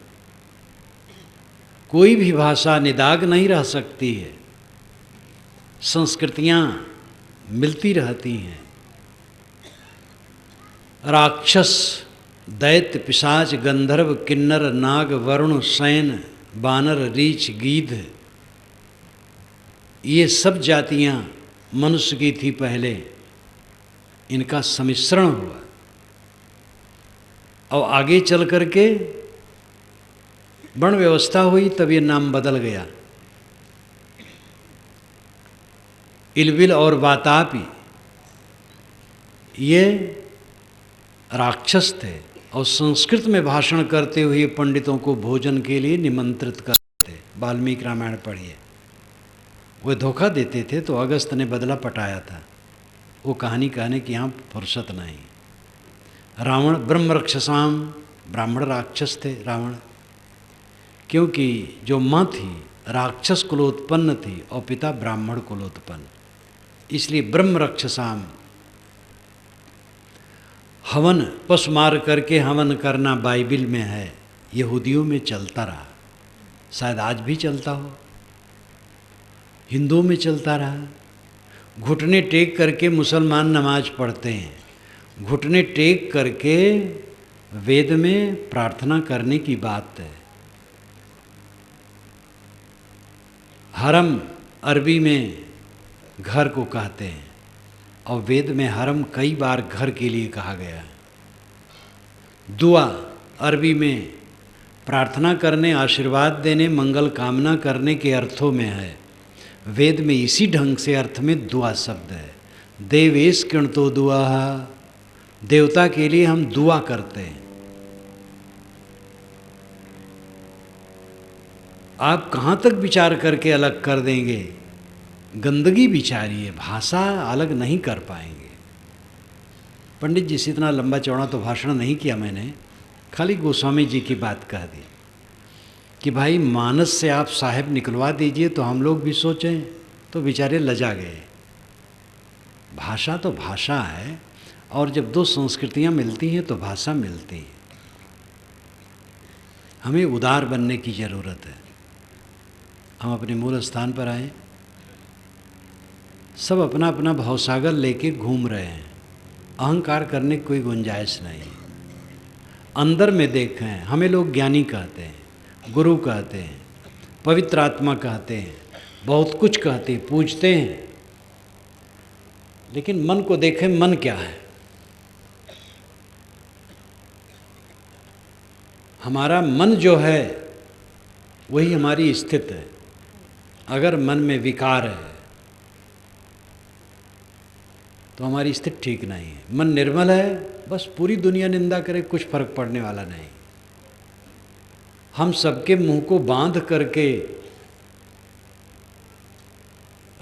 कोई भी भाषा निदाग नहीं रह सकती है। संस्कृतियाँ मिलती रहती हैं। राक्षस, दैत्य, पिशाच, गंधर्व, किन्नर, नाग, वरुण, सैन, बानर, रीछ, गीध, ये सब जातियाँ मनुष्य की थी पहले, इनका सम्मिश्रण हुआ और आगे चल करके वर्ण व्यवस्था हुई, तब ये नाम बदल गया। इलबिल और वातापी ये राक्षस थे और संस्कृत में भाषण करते हुए पंडितों को भोजन के लिए निमंत्रित करते थे। वाल्मीकि रामायण पढ़िए। वे धोखा देते थे तो अगस्त ने बदला पटाया था। वो कहानी कहने की यहाँ फुर्सत नहीं। रावण ब्रह्म राक्षसाम, ब्राह्मण राक्षस थे रावण, क्योंकि जो माँ थी राक्षस कुलोत्पन्न थी और पिता ब्राह्मण कुलोत्पन्न, इसलिए ब्रह्म राक्षसाम। हवन, पशु मार करके हवन करना बाइबिल में है, यहूदियों में चलता रहा, शायद आज भी चलता हो, हिंदुओं में चलता रहा। घुटने टेक करके मुसलमान नमाज पढ़ते हैं, घुटने टेक करके वेद में प्रार्थना करने की बात है। हरम अरबी में घर को कहते हैं और वेद में हरम कई बार घर के लिए कहा गया। दुआ अरबी में प्रार्थना करने, आशीर्वाद देने, मंगल कामना करने के अर्थों में है। वेद में इसी ढंग से अर्थ में दुआ शब्द है। देवेश कृणतो दुआ, देवता के लिए हम दुआ करते हैं। आप कहाँ तक विचार करके अलग कर देंगे? गंदगी बिचारिए, भाषा अलग नहीं कर पाएंगे। पंडित जी से इतना लंबा चौड़ा तो भाषण नहीं किया मैंने, खाली गोस्वामी जी की बात कह दी कि भाई मानस से आप साहेब निकलवा दीजिए तो हम लोग भी सोचें, तो बेचारे लजा गए। भाषा तो भाषा है, और जब दो संस्कृतियाँ मिलती हैं तो भाषा मिलती है। हमें उदार बनने की ज़रूरत है। हम अपने मूल स्थान पर आए, सब अपना अपना भवसागर लेके घूम रहे हैं, अहंकार करने की कोई गुंजाइश नहीं। अंदर में देखें, हमें लोग ज्ञानी कहते हैं, गुरु कहते हैं, पवित्र आत्मा कहते हैं, बहुत कुछ कहते हैं, पूजते हैं, लेकिन मन को देखें, मन क्या है? हमारा मन जो है वही हमारी स्थिति है। अगर मन में विकार है तो हमारी स्थिति ठीक नहीं है। मन निर्मल है, बस पूरी दुनिया निंदा करे, कुछ फर्क पड़ने वाला नहीं। हम सबके मुंह को बांध करके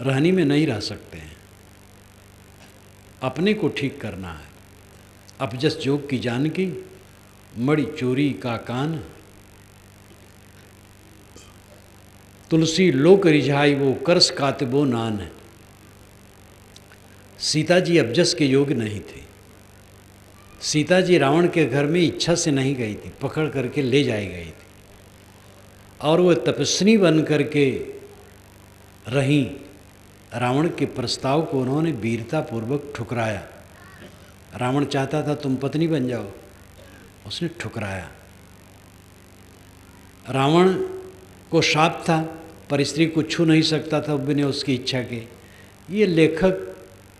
रहनी में नहीं रह सकते हैं। अपने को ठीक करना है। अपजस जोग की जानकी, मणि चोरी का कान, तुलसी लोक रिझाई वो करस कातिबो नान है। सीता जी अपजस के योग्य नहीं थी। सीता जी रावण के घर में इच्छा से नहीं गई थी, पकड़ करके ले जाई गई थी, और वो तपस्वी बन करके रहीं। रावण के प्रस्ताव को उन्होंने वीरतापूर्वक ठुकराया। रावण चाहता था तुम पत्नी बन जाओ, उसने ठुकराया। रावण को शाप था, पर स्त्री को छू नहीं सकता था बिना उसकी इच्छा के। ये लेखक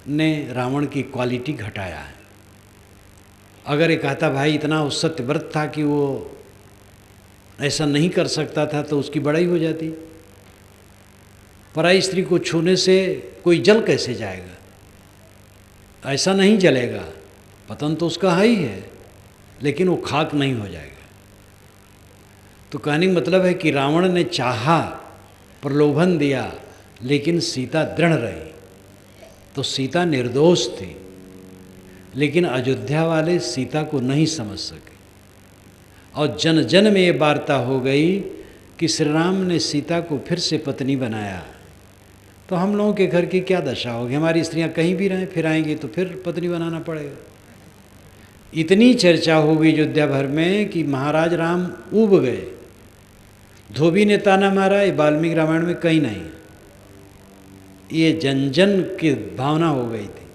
ने रावण की क्वालिटी घटाया है। अगर ये कहता भाई इतना वो सत्यव्रत था कि वो ऐसा नहीं कर सकता था तो उसकी बड़ाई हो जाती। पराई स्त्री को छूने से कोई जल कैसे जाएगा? ऐसा नहीं जलेगा, पतन तो उसका है ही है, लेकिन वो खाक नहीं हो जाएगा। तो कहने का मतलब है कि रावण ने चाहा, प्रलोभन दिया, लेकिन सीता दृढ़ रही। तो सीता निर्दोष थी, लेकिन अयोध्या वाले सीता को नहीं समझ सके, और जन जन में ये वार्ता हो गई कि श्री राम ने सीता को फिर से पत्नी बनाया। तो हम लोगों के घर की क्या दशा होगी? हमारी स्त्रियां कहीं भी रहें, फिर आएंगी तो फिर पत्नी बनाना पड़ेगा। इतनी चर्चा हो गई अयोध्या भर में कि महाराज राम ऊब गए। धोबी ने ताना मारा, ये वाल्मीकि रामायण में कहीं नहीं। ये जन जन की भावना हो गई थी।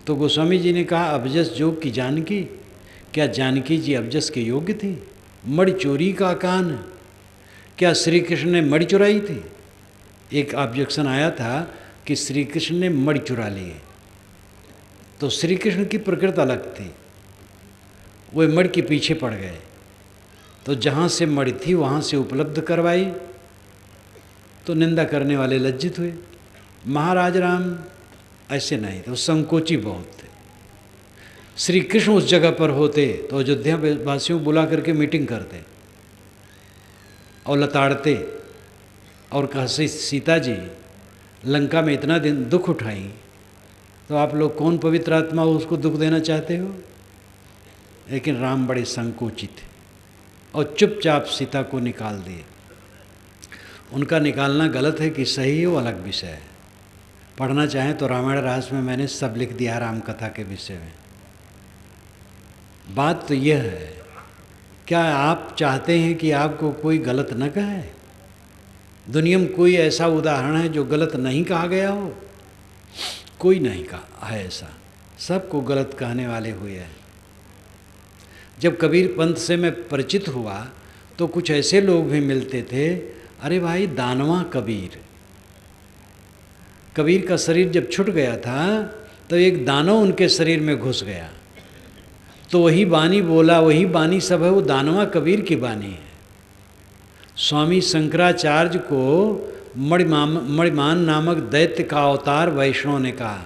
तो गोस्वामी जी ने कहा अबजस जोग की जानकी, क्या जानकी जी अबजस के योग्य थी? मणि चोरी का कान, क्या श्री कृष्ण ने मणि चुराई थी? एक ऑब्जेक्शन आया था कि श्री कृष्ण ने मणि चुरा लिए। तो श्री कृष्ण की प्रकृति अलग थी, वे मणि के पीछे पड़ गए। तो जहाँ से मणि थी वहाँ से उपलब्ध करवाई, तो निंदा करने वाले लज्जित हुए। महाराज राम ऐसे नहीं थे, वो संकोची बहुत थे। श्री कृष्ण उस जगह पर होते तो अयोध्या वासियों को बुला करके मीटिंग करते और लताड़ते और कहते, सीता जी लंका में इतना दिन दुख उठाई, तो आप लोग कौन पवित्र आत्मा हो उसको दुख देना चाहते हो? लेकिन राम बड़े संकोचित थे और चुपचाप सीता को निकाल दिए। उनका निकालना गलत है कि सही है, वो अलग विषय है। पढ़ना चाहें तो रामायण रहस्य में मैंने सब लिख दिया राम कथा के विषय में। बात तो यह है, क्या आप चाहते हैं कि आपको कोई गलत न कहे? दुनिया में कोई ऐसा उदाहरण है जो गलत नहीं कहा गया हो? कोई नहीं कहा है ऐसा, सबको गलत कहने वाले हुए हैं। जब कबीर पंथ से मैं परिचित हुआ तो कुछ ऐसे लोग भी मिलते थे, अरे भाई दानवा कबीर। कबीर का शरीर जब छूट गया था तो एक दानव उनके शरीर में घुस गया, तो वही बानी बोला, वही बानी सब है, वो दानवा कबीर की बानी है। स्वामी शंकराचार्य को मणिमान नामक दैत्य का अवतार वैष्णव ने कहा।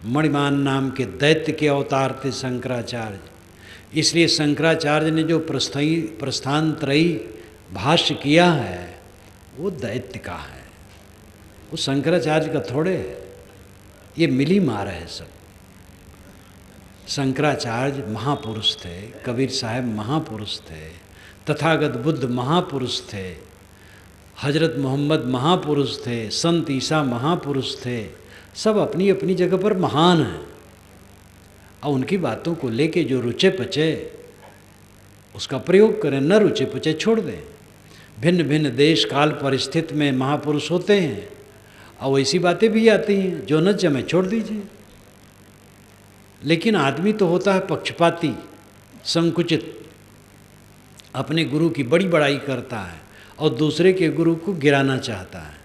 मणिमान नाम के दैत्य के अवतार थे शंकराचार्य। इसलिए शंकराचार्य ने जो प्रस्थानत्रयी भाष्य किया है वो दैत्य का है, वो शंकराचार्य का थोड़े है। ये मिली मार है सब। शंकराचार्य महापुरुष थे, कबीर साहब महापुरुष थे, तथागत बुद्ध महापुरुष थे, हजरत मोहम्मद महापुरुष थे, संत ईसा महापुरुष थे। सब अपनी अपनी जगह पर महान हैं। और उनकी बातों को लेके जो रुचे पचे उसका प्रयोग करें, न रुचे पचे छोड़ दें। भिन्न भिन्न देश काल परिस्थिति में महापुरुष होते हैं और वैसी बातें भी आती हैं, जो न जमे छोड़ दीजिए। लेकिन आदमी तो होता है पक्षपाती, संकुचित, अपने गुरु की बड़ी बड़ाई करता है और दूसरे के गुरु को गिराना चाहता है।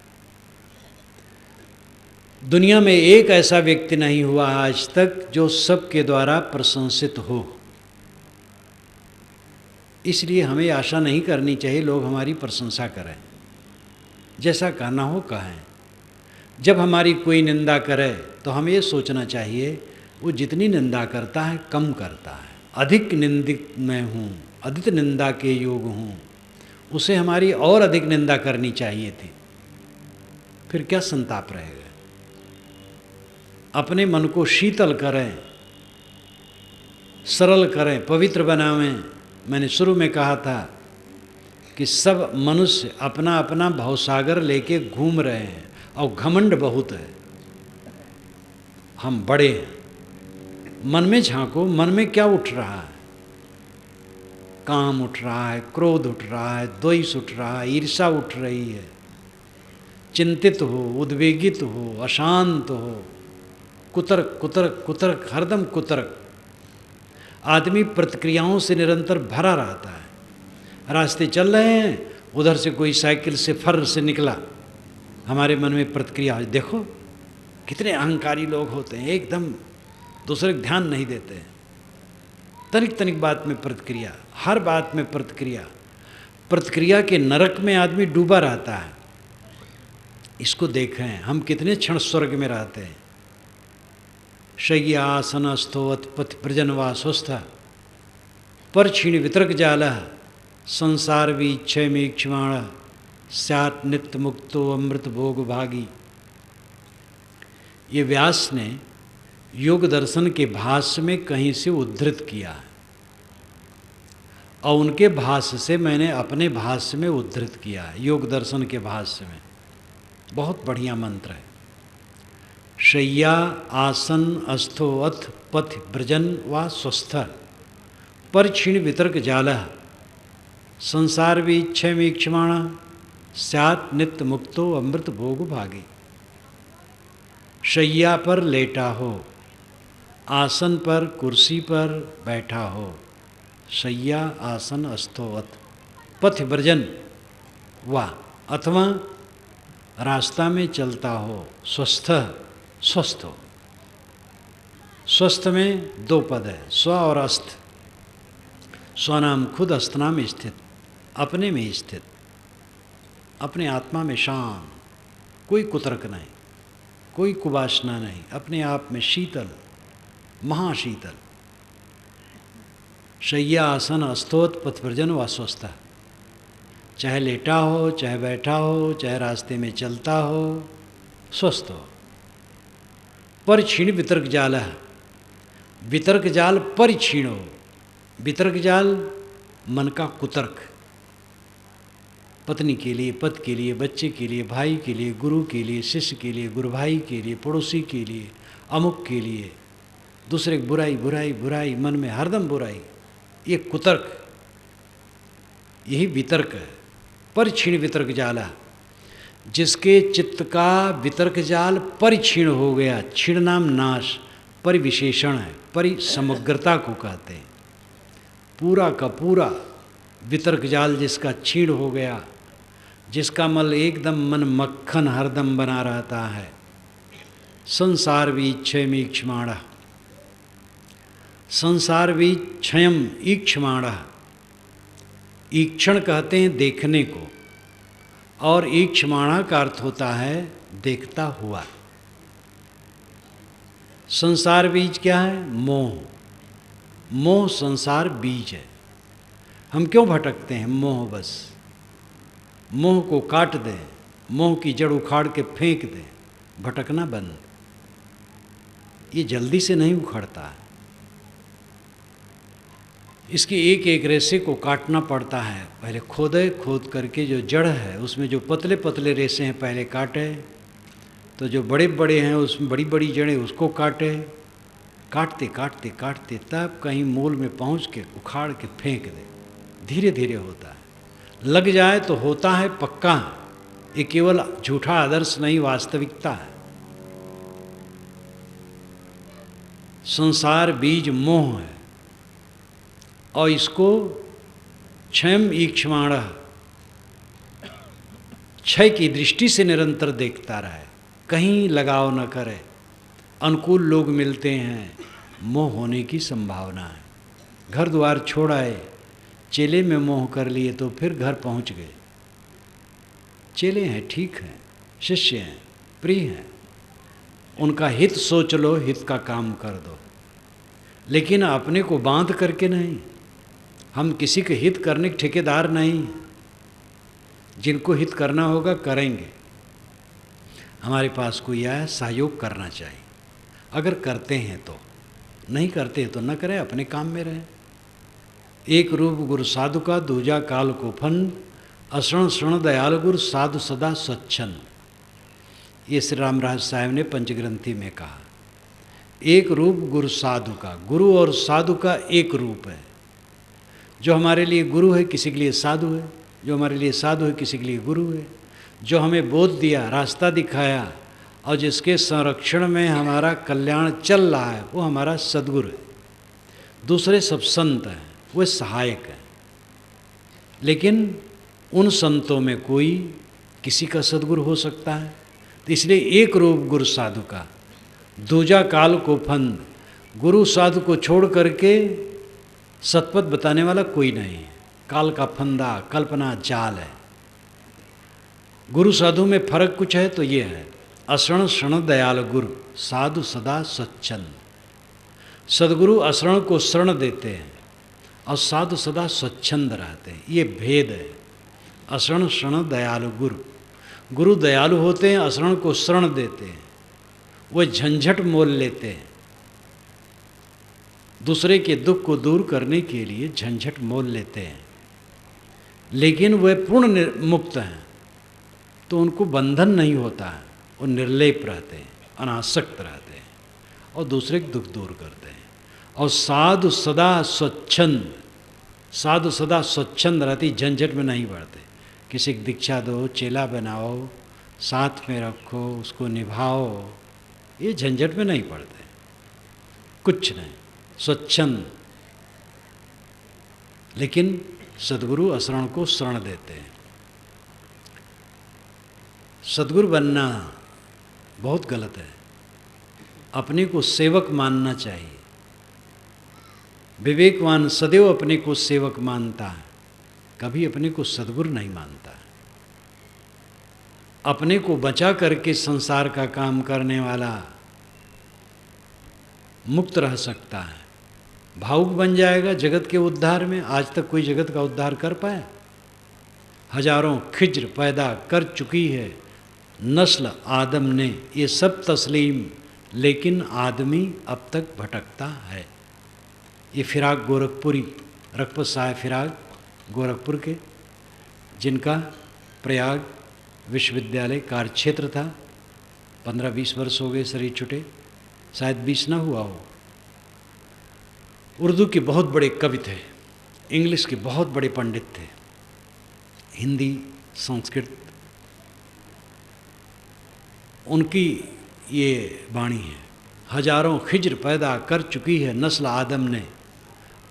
दुनिया में एक ऐसा व्यक्ति नहीं हुआ आज तक जो सबके द्वारा प्रशंसित हो। इसलिए हमें आशा नहीं करनी चाहिए लोग हमारी प्रशंसा करें। जैसा कहना हो कहें। जब हमारी कोई निंदा करे तो हमें ये सोचना चाहिए वो जितनी निंदा करता है कम करता है। अधिक निंदित मैं हूँ, अधिक निंदा के योग हूँ, उसे हमारी और अधिक निंदा करनी चाहिए थी। फिर क्या संताप रहेगा। अपने मन को शीतल करें, सरल करें, पवित्र बनावें। मैंने शुरू में कहा था कि सब मनुष्य अपना अपना भवसागर लेके घूम रहे हैं और घमंड बहुत है। हम बड़े हैं। मन में झांको, मन में क्या उठ रहा है? काम उठ रहा है, क्रोध उठ रहा है, द्वेष उठ रहा है, ईर्ष्या उठ रही है। चिंतित हो, उद्वेगित हो, अशांत हो, कुतर्क कुतर्क कुतर्क, हरदम कुतर्क। आदमी प्रतिक्रियाओं से निरंतर भरा रहता है। रास्ते चल रहे हैं, उधर से कोई साइकिल से फर से निकला, हमारे मन में प्रतिक्रिया। देखो कितने अहंकारी लोग होते हैं, एकदम दूसरे को ध्यान नहीं देते हैं। तनिक तनिक बात में प्रतिक्रिया, हर बात में प्रतिक्रिया। प्रतिक्रिया के नरक में आदमी डूबा रहता है। इसको देखें, हम कितने क्षण स्वर्ग में रहते हैं। शय्या आसनस्थो पथ प्रजन वा स्वस्थ पर क्षीण वितर्क जाल संसार वीक्षय में क्षमाण स्यात् नित्य मुक्तो अमृत भोग भागी। ये व्यास ने योग दर्शन के भाष्य में कहीं से उद्धृत किया है और उनके भाष्य से मैंने अपने भाष्य में उद्धृत किया है। योग दर्शन के भाष्य में बहुत बढ़िया मंत्र है। शय्या आसन अस्थो अथ पथ ब्रजन व स्वस्थ पर क्षीण वितर्क जाल संसार वीक्षय में क्षमाण स्यात् नित्य मुक्तो अमृत भोग भागी। शय्या पर लेटा हो, आसन पर कुर्सी पर बैठा हो। शय्या आसन अस्थो अथ पथ ब्रजन, वाह, अथवा रास्ता में चलता हो स्वस्थ, स्वस्थ हो। स्वस्थ में दो पद है, स्व और अस्थ। स्वनाम खुद, अस्तनाम स्थित, अपने में स्थित, अपने आत्मा में शांत, कोई कुतर्क नहीं, कोई कुवासना नहीं, अपने आप में शीतल, महाशीतल। शय्या आसन अस्तोत पथव्रजन व स्वस्थ, चाहे लेटा हो, चाहे बैठा हो, चाहे रास्ते में चलता हो, स्वस्थ हो। परिक्षीण वितर्क जाल, वितर्क जाल परिक्षीण हो। वितर्क जाल मन का कुतर्क, पत्नी के लिए, पति के लिए, बच्चे के लिए, भाई के लिए, गुरु के लिए, शिष्य के लिए, गुरु भाई के लिए, पड़ोसी के लिए, अमुक के लिए, दूसरे की बुराई बुराई बुराई, मन में हरदम बुराई, ये कुतर्क, यही वितर्क है। परिक्षीण वितर्क जाला, जिसके चित्त का वितर्क जाल परिक्षीण हो गया, क्षीण नाम नाश, परिविशेषण है, परिसमग्रता को कहते हैं। पूरा का पूरा वितर्क जाल जिसका क्षीण हो गया, जिसका मल एकदम मन मक्खन हरदम बना रहता है। संसार वीक्षयम ईक्षमाण, संसार वीक्षयम ईक्षमाण, ईक्षण कहते हैं देखने को, और ईक्षमाणा का अर्थ होता है देखता हुआ। संसार बीज क्या है? मोह। मोह संसार बीज है। हम क्यों भटकते हैं? मोह बस। मोह को काट दें, मोह की जड़ उखाड़ के फेंक दें, भटकना बंद। ये जल्दी से नहीं उखड़ता है, इसकी एक एक रेशे को काटना पड़ता है। पहले खोदे, खोद करके जो जड़ है उसमें जो पतले पतले रेशे हैं पहले काटे, तो जो बड़े बड़े हैं उसमें बड़ी बड़ी जड़ें उसको काटे, काटते काटते काटते तब कहीं मूल में पहुंच के उखाड़ के फेंक दे। धीरे धीरे होता है, लग जाए तो होता है पक्का। ये केवल झूठा आदर्श नहीं, वास्तविकता है। संसार बीज मोह है, और इसको क्षयम ईक्षमाण, क्षय की दृष्टि से निरंतर देखता रहे, कहीं लगाव न करे। अनुकूल लोग मिलते हैं, मोह होने की संभावना है। घर द्वार छोड़ आए, चेले में मोह कर लिए तो फिर घर पहुंच गए। चेले हैं, ठीक हैं, शिष्य हैं, प्रिय हैं, उनका हित सोच लो, हित का काम कर दो, लेकिन अपने को बांध करके नहीं। हम किसी के हित करने के ठेकेदार नहीं, जिनको हित करना होगा करेंगे। हमारे पास कोई आया, सहयोग करना चाहिए, अगर करते हैं तो, नहीं करते हैं तो न करें, अपने काम में रहें। एक रूप गुरु साधु का, दूजा काल को फन, अशरण शरण दयाल गुरु साधु सदा स्वच्छन। ये श्री रामराज साहब ने पंचग्रंथी में कहा। एक रूप गुरु साधु का, गुरु और साधु का एक रूप है। जो हमारे लिए गुरु है किसी के लिए साधु है, जो हमारे लिए साधु है किसी के लिए गुरु है। जो हमें बोध दिया, रास्ता दिखाया, और जिसके संरक्षण में हमारा कल्याण चल रहा है, वो हमारा सद्गुरु है। दूसरे सब संत हैं, वे सहायक हैं। लेकिन उन संतों में कोई किसी का सद्गुरु हो सकता है, तो इसलिए एक रूप गुरु साधु का, दूजा काल को फंद। गुरु साधु को छोड़ करके सतपथ बताने वाला कोई नहीं है। काल का फंदा, कल्पना जाल है। गुरु साधु में फर्क कुछ है तो ये है, अशरण शरण दयाल गुरु साधु सदा स्वच्छंद। सदगुरु अशरण को शरण देते हैं और साधु सदा स्वच्छंद रहते हैं, ये भेद है। अशरण शरण दयालु गुरु, गुरु दयालु होते हैं, अशरण को शरण देते हैं, वह झंझट मोल लेते हैं। दूसरे के दुख को दूर करने के लिए झंझट मोल लेते हैं, लेकिन वे पूर्ण मुक्त हैं, तो उनको बंधन नहीं होता है। वो निर्लेप रहते हैं, अनासक्त रहते हैं, और दूसरे के दुख दूर करते हैं। और साधु सदा स्वच्छंद, साधु सदा स्वच्छंद रहती, झंझट में नहीं बढ़ते। किसी की दीक्षा दो, चेला बनाओ, साथ में रखो, उसको निभाओ, ये झंझट में नहीं पड़ते, कुछ नहीं, स्वच्छंद। लेकिन सदगुरु अशरण को शरण देते हैं। सद्गुरु बनना बहुत गलत है। अपने को सेवक मानना चाहिए। विवेकवान सदैव अपने को सेवक मानता है, कभी अपने को सद्गुरु नहीं मानता। अपने को बचा करके संसार का काम करने वाला मुक्त रह सकता है। भावुक बन जाएगा जगत के उद्धार में। आज तक कोई जगत का उद्धार कर पाया? हजारों खिज्र पैदा कर चुकी है नस्ल आदम ने, ये सब तस्लीम, लेकिन आदमी अब तक भटकता है। ये फिराक गोरखपुरी, रखपत साहब फिराक गोरखपुर के, जिनका प्रयाग विश्वविद्यालय कार्यक्षेत्र था। 15-20 वर्ष हो गए शरीर छुटे, शायद 20 ना हुआ हो। उर्दू के बहुत बड़े कवि थे, इंग्लिश के बहुत बड़े पंडित थे, हिंदी संस्कृत, उनकी ये वाणी है। हजारों खिज्र पैदा कर चुकी है नस्ल आदम ने,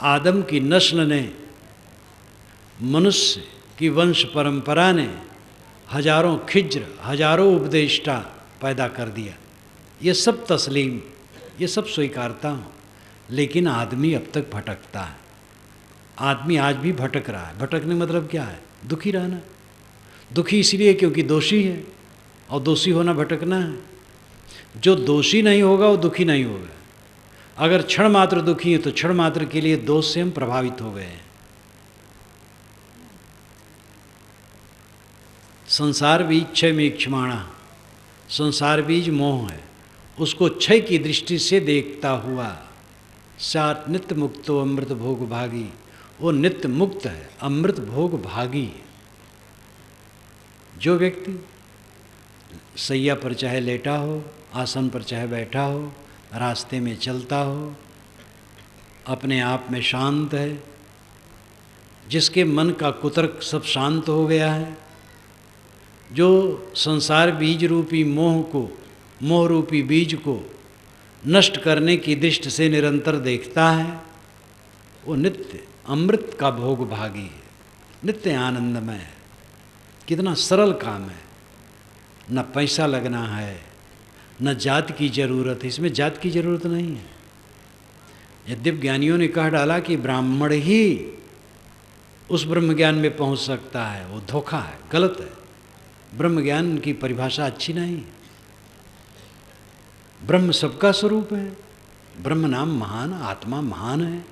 आदम की नस्ल ने, मनुष्य की वंश परंपरा ने हजारों खिज्र, हजारों उपदेष्टा पैदा कर दिया। ये सब तस्लीम, ये सब स्वीकारता हूँ, लेकिन आदमी अब तक भटकता है। आदमी आज भी भटक रहा है। भटकने मतलब क्या है? दुखी रहना। दुखी इसलिए क्योंकि दोषी है, और दोषी होना भटकना है। जो दोषी नहीं होगा वो दुखी नहीं होगा। अगर क्षण मात्र दुखी है तो क्षण मात्र के लिए दोष से हम प्रभावित हो गए हैं। संसार बीज क्षय में क्षमाणा, संसार बीज मोह है, उसको क्षय की दृष्टि से देखता हुआ सात नित्य मुक्तो अमृत भोग भागी, वो नित्य मुक्त है, अमृत भोग भागी है। जो व्यक्ति सैया पर चाहे लेटा हो, आसन पर चाहे बैठा हो, रास्ते में चलता हो, अपने आप में शांत है, जिसके मन का कुतर्क सब शांत हो गया है, जो संसार बीज रूपी मोह को, मोह रूपी बीज को नष्ट करने की दृष्टि से निरंतर देखता है, वो नित्य अमृत का भोग भागी है, नित्य आनंदमय है। कितना सरल काम है। न पैसा लगना है, न जात की जरूरत है। इसमें जात की जरूरत नहीं है। यद्यप ज्ञानियों ने कह डाला कि ब्राह्मण ही उस ब्रह्म ज्ञान में पहुंच सकता है, वो धोखा है, गलत है। ब्रह्म ज्ञान की परिभाषा अच्छी नहीं है। ब्रह्म सबका स्वरूप है, ब्रह्म नाम महान, आत्मा महान है।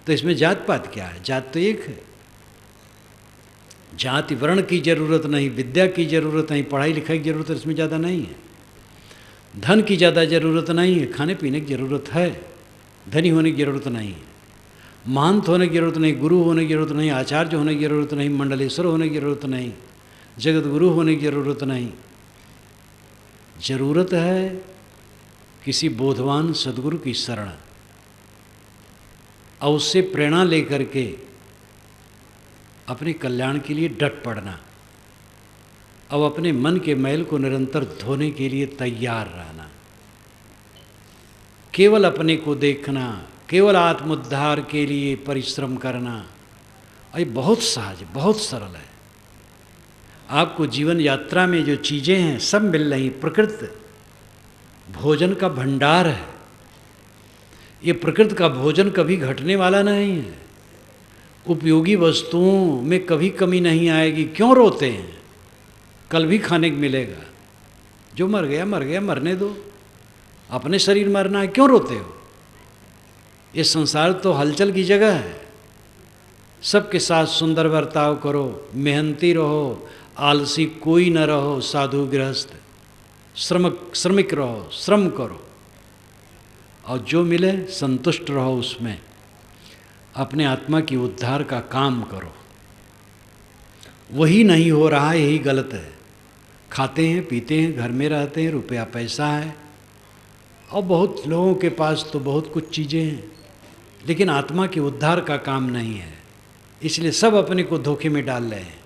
तो इसमें जात पात क्या है? जात तो एक है। जाति वर्ण की जरूरत नहीं, विद्या की जरूरत नहीं, पढ़ाई लिखाई की जरूरत इसमें ज़्यादा नहीं है, धन की ज़्यादा जरूरत नहीं है, खाने पीने की जरूरत है, धनी होने की जरूरत नहीं है, महंत होने की जरूरत नहीं, गुरु होने की जरूरत नहीं, आचार्य होने की जरूरत नहीं, मंडलेश्वर होने की जरूरत नहीं, जगत गुरु होने की जरूरत नहीं। जरूरत है किसी बोधवान सदगुरु की शरण, और उससे प्रेरणा लेकर के अपने कल्याण के लिए डट पड़ना, अब अपने मन के मैल को निरंतर धोने के लिए तैयार रहना। केवल अपने को देखना, केवल आत्मोद्धार के लिए परिश्रम करना, ये बहुत सहज, बहुत सरल है। आपको जीवन यात्रा में जो चीज़ें हैं सब मिल रही। प्रकृति भोजन का भंडार है। ये प्रकृति का भोजन कभी घटने वाला नहीं है। उपयोगी वस्तुओं में कभी कमी नहीं आएगी। क्यों रोते हैं? कल भी खाने को मिलेगा। जो मर गया मर गया, मरने दो। अपने शरीर मरना है, क्यों रोते हो? ये संसार तो हलचल की जगह है। सबके साथ सुंदर बर्ताव करो, मेहनती रहो, आलसी कोई न रहो, साधु गृहस्थ श्रमिक रहो, श्रम करो, और जो मिले संतुष्ट रहो उसमें। अपने आत्मा की उद्धार का काम करो। वही नहीं हो रहा है, यही गलत है। खाते हैं, पीते हैं, घर में रहते हैं, रुपया पैसा है, और बहुत लोगों के पास तो बहुत कुछ चीज़ें हैं, लेकिन आत्मा के उद्धार का काम नहीं है। इसलिए सब अपने को धोखे में डाल रहे हैं।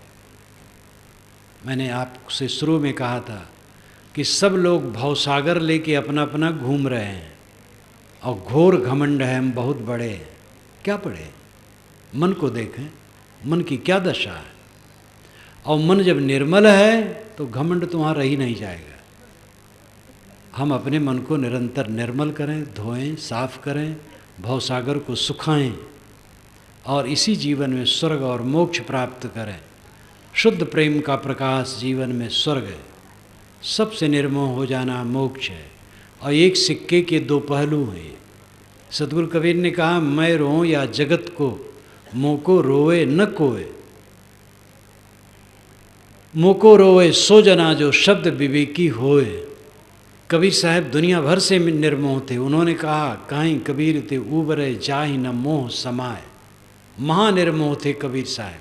मैंने आपसे शुरू में कहा था कि सब लोग भवसागर लेके अपना अपना घूम रहे हैं, और घोर घमंड है, हम बहुत बड़े हैं। क्या पढ़े? मन को देखें, मन की क्या दशा है। और मन जब निर्मल है तो घमंड तो वहाँ रह ही नहीं जाएगा। हम अपने मन को निरंतर निर्मल करें, धोएं, साफ करें, भवसागर को सुखाएं और इसी जीवन में स्वर्ग और मोक्ष प्राप्त करें। शुद्ध प्रेम का प्रकाश जीवन में स्वर्ग है, सबसे निर्मोह हो जाना मोक्ष है। और एक सिक्के के दो पहलू हैं। सतगुरु कबीर ने कहा, मैं रोऊं या जगत को, मोको रोए न कोय। मोको रोए सो जना जो शब्द विवेकी होए। कबीर साहब दुनिया भर से निर्मोह थे। उन्होंने कहा, काहीं कबीर ते उबरे जाहि न मोह समाए। महानिर्मोह थे कबीर साहब,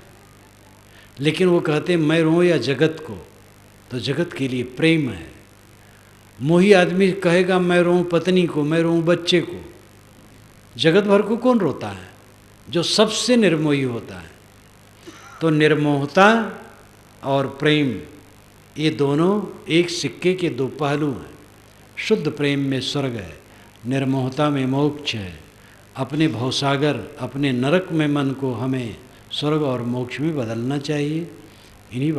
लेकिन वो कहते मैं रोऊं या जगत को, तो जगत के लिए प्रेम है। मोही आदमी कहेगा मैं रोऊं पत्नी को, मैं रोऊं बच्चे को, जगत भर को कौन रोता है? जो सबसे निर्मोही होता है। तो निर्मोहता और प्रेम, ये दोनों एक सिक्के के दो पहलू हैं। शुद्ध प्रेम में स्वर्ग है, निर्मोहता में मोक्ष है। अपने भवसागर, अपने नरक में मन को हमें स्वर्ग और मोक्ष में बदलना चाहिए। इन्हीं